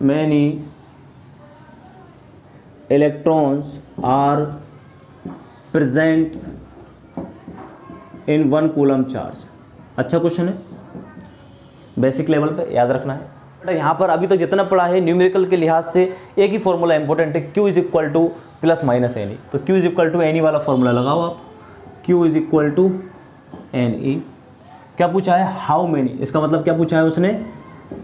many electrons are present in 1 coulomb charge. अच्छा क्वेश्चन है, बेसिक लेवल पे याद रखना है। यहाँ पर अभी तक जितना पढ़ा है न्यूमेरिकल के लिहाज से एक ही फॉर्मूला इंपॉर्टेंट है, Q = +- NE। तो Q = NE वाला फॉर्मूला लगाओ आप। Q = Ne। क्या पूछा है, हाउ मेनी, इसका मतलब क्या पूछा है उसने,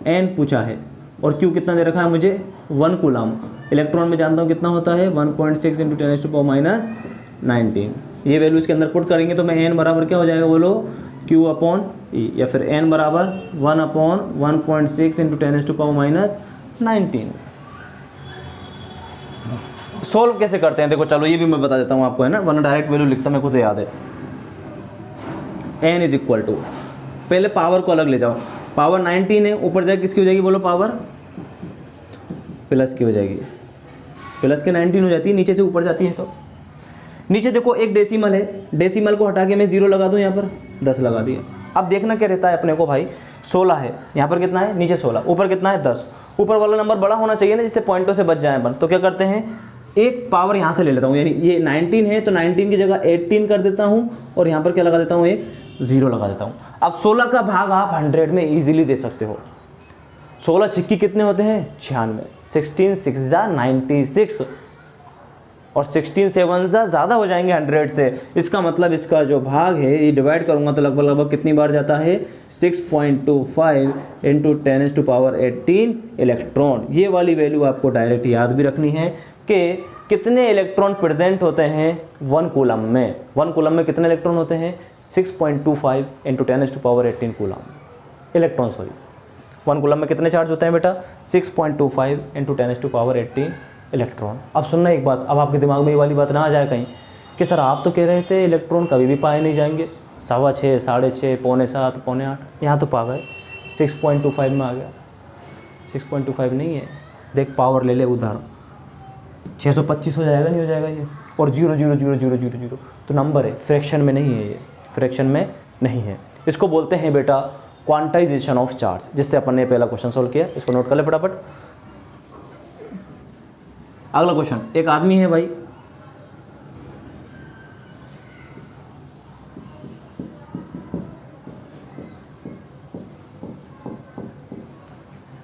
n पूछा है। और Q कितना दे रखा है मुझे, 1 कूलम। इलेक्ट्रॉन में जानता हूँ कितना होता है, 1.6 इंटू 10⁻⁻19। ये वैल्यू इसके अंदर पुट करेंगे तो मैं n बराबर क्या हो जाएगा बोलो, Q अपॉन E, या फिर n बराबर 1/1.6 इंटू 10⁻⁻19। सोल्व कैसे करते हैं देखो, चलो ये भी मैं बता देता हूँ आपको, है ना, वरना डायरेक्ट वैल्यू लिखता मेरे को तो याद है। n इज इक्वल टू, पहले पावर को अलग ले जाओ, पावर 19 है, ऊपर जाके किसकी हो जाएगी बोलो, पावर प्लस की हो जाएगी, प्लस के 19 हो जाती है, नीचे से ऊपर जाती है। तो नीचे देखो एक डेसिमल है, डेसिमल को हटा के मैं 0 लगा दूँ, यहाँ पर 10 लगा दिया। अब देखना क्या रहता है अपने को भाई, 16 है, यहाँ पर कितना है, नीचे 16, ऊपर कितना है 10। ऊपर वाला नंबर बड़ा होना चाहिए ना, जिससे पॉइंटों से बच जाए अपन। तो क्या करते हैं, एक पावर यहाँ से ले लेता हूँ, यानी ये 19 है तो 19 की जगह 18 कर देता हूँ, और यहाँ पर क्या लगा देता हूँ, एक 0 लगा देता हूँ। अब 16 का भाग आप 100 में इजीली दे सकते हो। 16 छिक्की कितने होते हैं, 96, 16 6 जा 96, और 16 7 जा ज़्यादा हो जाएंगे 100 से। इसका मतलब इसका जो भाग है ये डिवाइड करूँगा तो लगभग लगभग कितनी बार जाता है, 6.25 इंटू 10⁻18 इलेक्ट्रॉन। ये वाली वैल्यू आपको डायरेक्ट याद भी रखनी है कि कितने इलेक्ट्रॉन प्रेजेंट होते हैं 1 कूलम में। 1 कूलम में कितने इलेक्ट्रॉन होते हैं, 6.25 into 10⁻18 coulomb electron, sorry 1 coulomb में कितने चार्ज होते हैं बेटा, 6.25 इंटू 10⁻18 इलेक्ट्रॉन। अब सुनना एक बात, अब आपके दिमाग में ये वाली बात ना आ जाए कहीं कि सर आप तो कह रहे थे इलेक्ट्रॉन कभी भी पाए नहीं जाएंगे, 6.25 6.5 7 7 यहाँ तो पा गए, 6.25 में आ गया। 6.25 नहीं है, देख पावर ले ले उदाहरण, 625 हो जाएगा, नहीं हो जाएगा ये, और 0.00000 तो नंबर है, फ्रैक्शन में नहीं है, ये फ्रैक्शन में नहीं है। इसको बोलते हैं बेटा क्वांटाइजेशन ऑफ चार्ज, जिससे अपन ने पहला क्वेश्चन सोल्व किया। इसको नोट कर ले फटाफट। अगला क्वेश्चन, एक आदमी है भाई,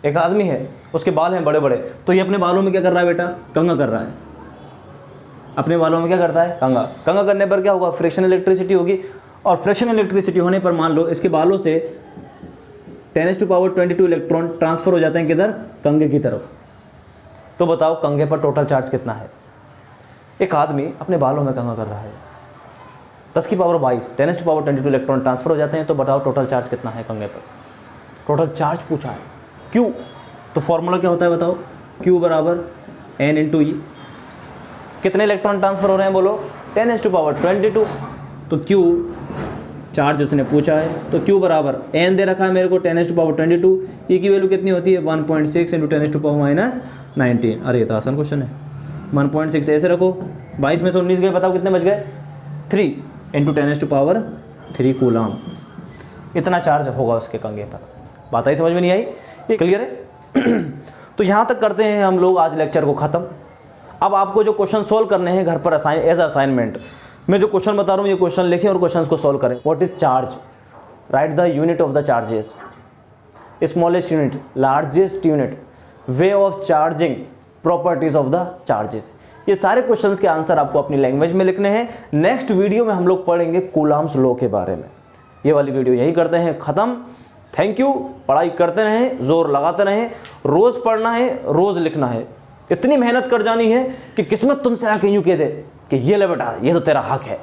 एक आदमी है, उसके बाल हैं बड़े बड़े, तो ये अपने बालों में क्या कर रहा है बेटा, कंघा कर रहा है। अपने बालों में क्या करता है, कंघा। कंघा करने पर क्या होगा, फ्रिक्शन इलेक्ट्रिसिटी होगी, और फ्रिक्शन इलेक्ट्रिसिटी होने पर मान लो इसके बालों से 10⁻22 इलेक्ट्रॉन ट्रांसफर हो जाते हैं किधर, कंघे की तरफ। तो बताओ कंघे पर टोटल चार्ज कितना है। एक आदमी अपने बालों में कंघा कर रहा है, 10⁻22 10⁻22 इलेक्ट्रॉन ट्रांसफर हो जाते हैं, तो बताओ टोटल चार्ज कितना है कंघे पर। टोटल चार्ज पूछा है, क्यू, तो फॉर्मूला क्या होता है बताओ, क्यू बराबर n इंटू ई। कितने इलेक्ट्रॉन ट्रांसफर हो रहे हैं बोलो, 10⁻22। तो क्यू चार्ज उसने पूछा है, तो क्यू बराबर n दे रखा है मेरे को 10⁻22, ई की वैल्यू कितनी होती है 1.6 इंटू 10⁻19। अरे ये तो आसान क्वेश्चन है, 1.6 ऐसे रखो, 22 में से 19 गए, बताओ कितने बच गए, 3 इंटू 10⁻3 कूलम। इतना चार्ज होगा उसके कंघे पर। बात आई समझ में नहीं आई, ये क्लियर है। तो यहाँ तक करते हैं हम लोग आज लेक्चर को ख़त्म। अब आपको जो क्वेश्चन सोल्व करने हैं घर पर एज असाइनमेंट, मैं जो क्वेश्चन बता रहा हूँ ये क्वेश्चन लिखें और क्वेश्चन को सोल्व करें। What is charge, right the unit of the charges, smallest unit, largest unit, way of charging, properties of the charges. ये सारे क्वेश्चंस के आंसर आपको अपनी लैंग्वेज में लिखने हैं। नेक्स्ट वीडियो में हम लोग पढ़ेंगे कूलम्स लॉ के बारे में। ये वाली वीडियो यही करते हैं ख़त्म। Thank you. पढ़ाई करते रहें, जोर लगाते रहें, रोज़ पढ़ना है, रोज़ लिखना है। इतनी मेहनत कर जानी है कि किस्मत तुमसे आके यूँ कह दे कि ये ले बेटा ये तो तेरा हक है।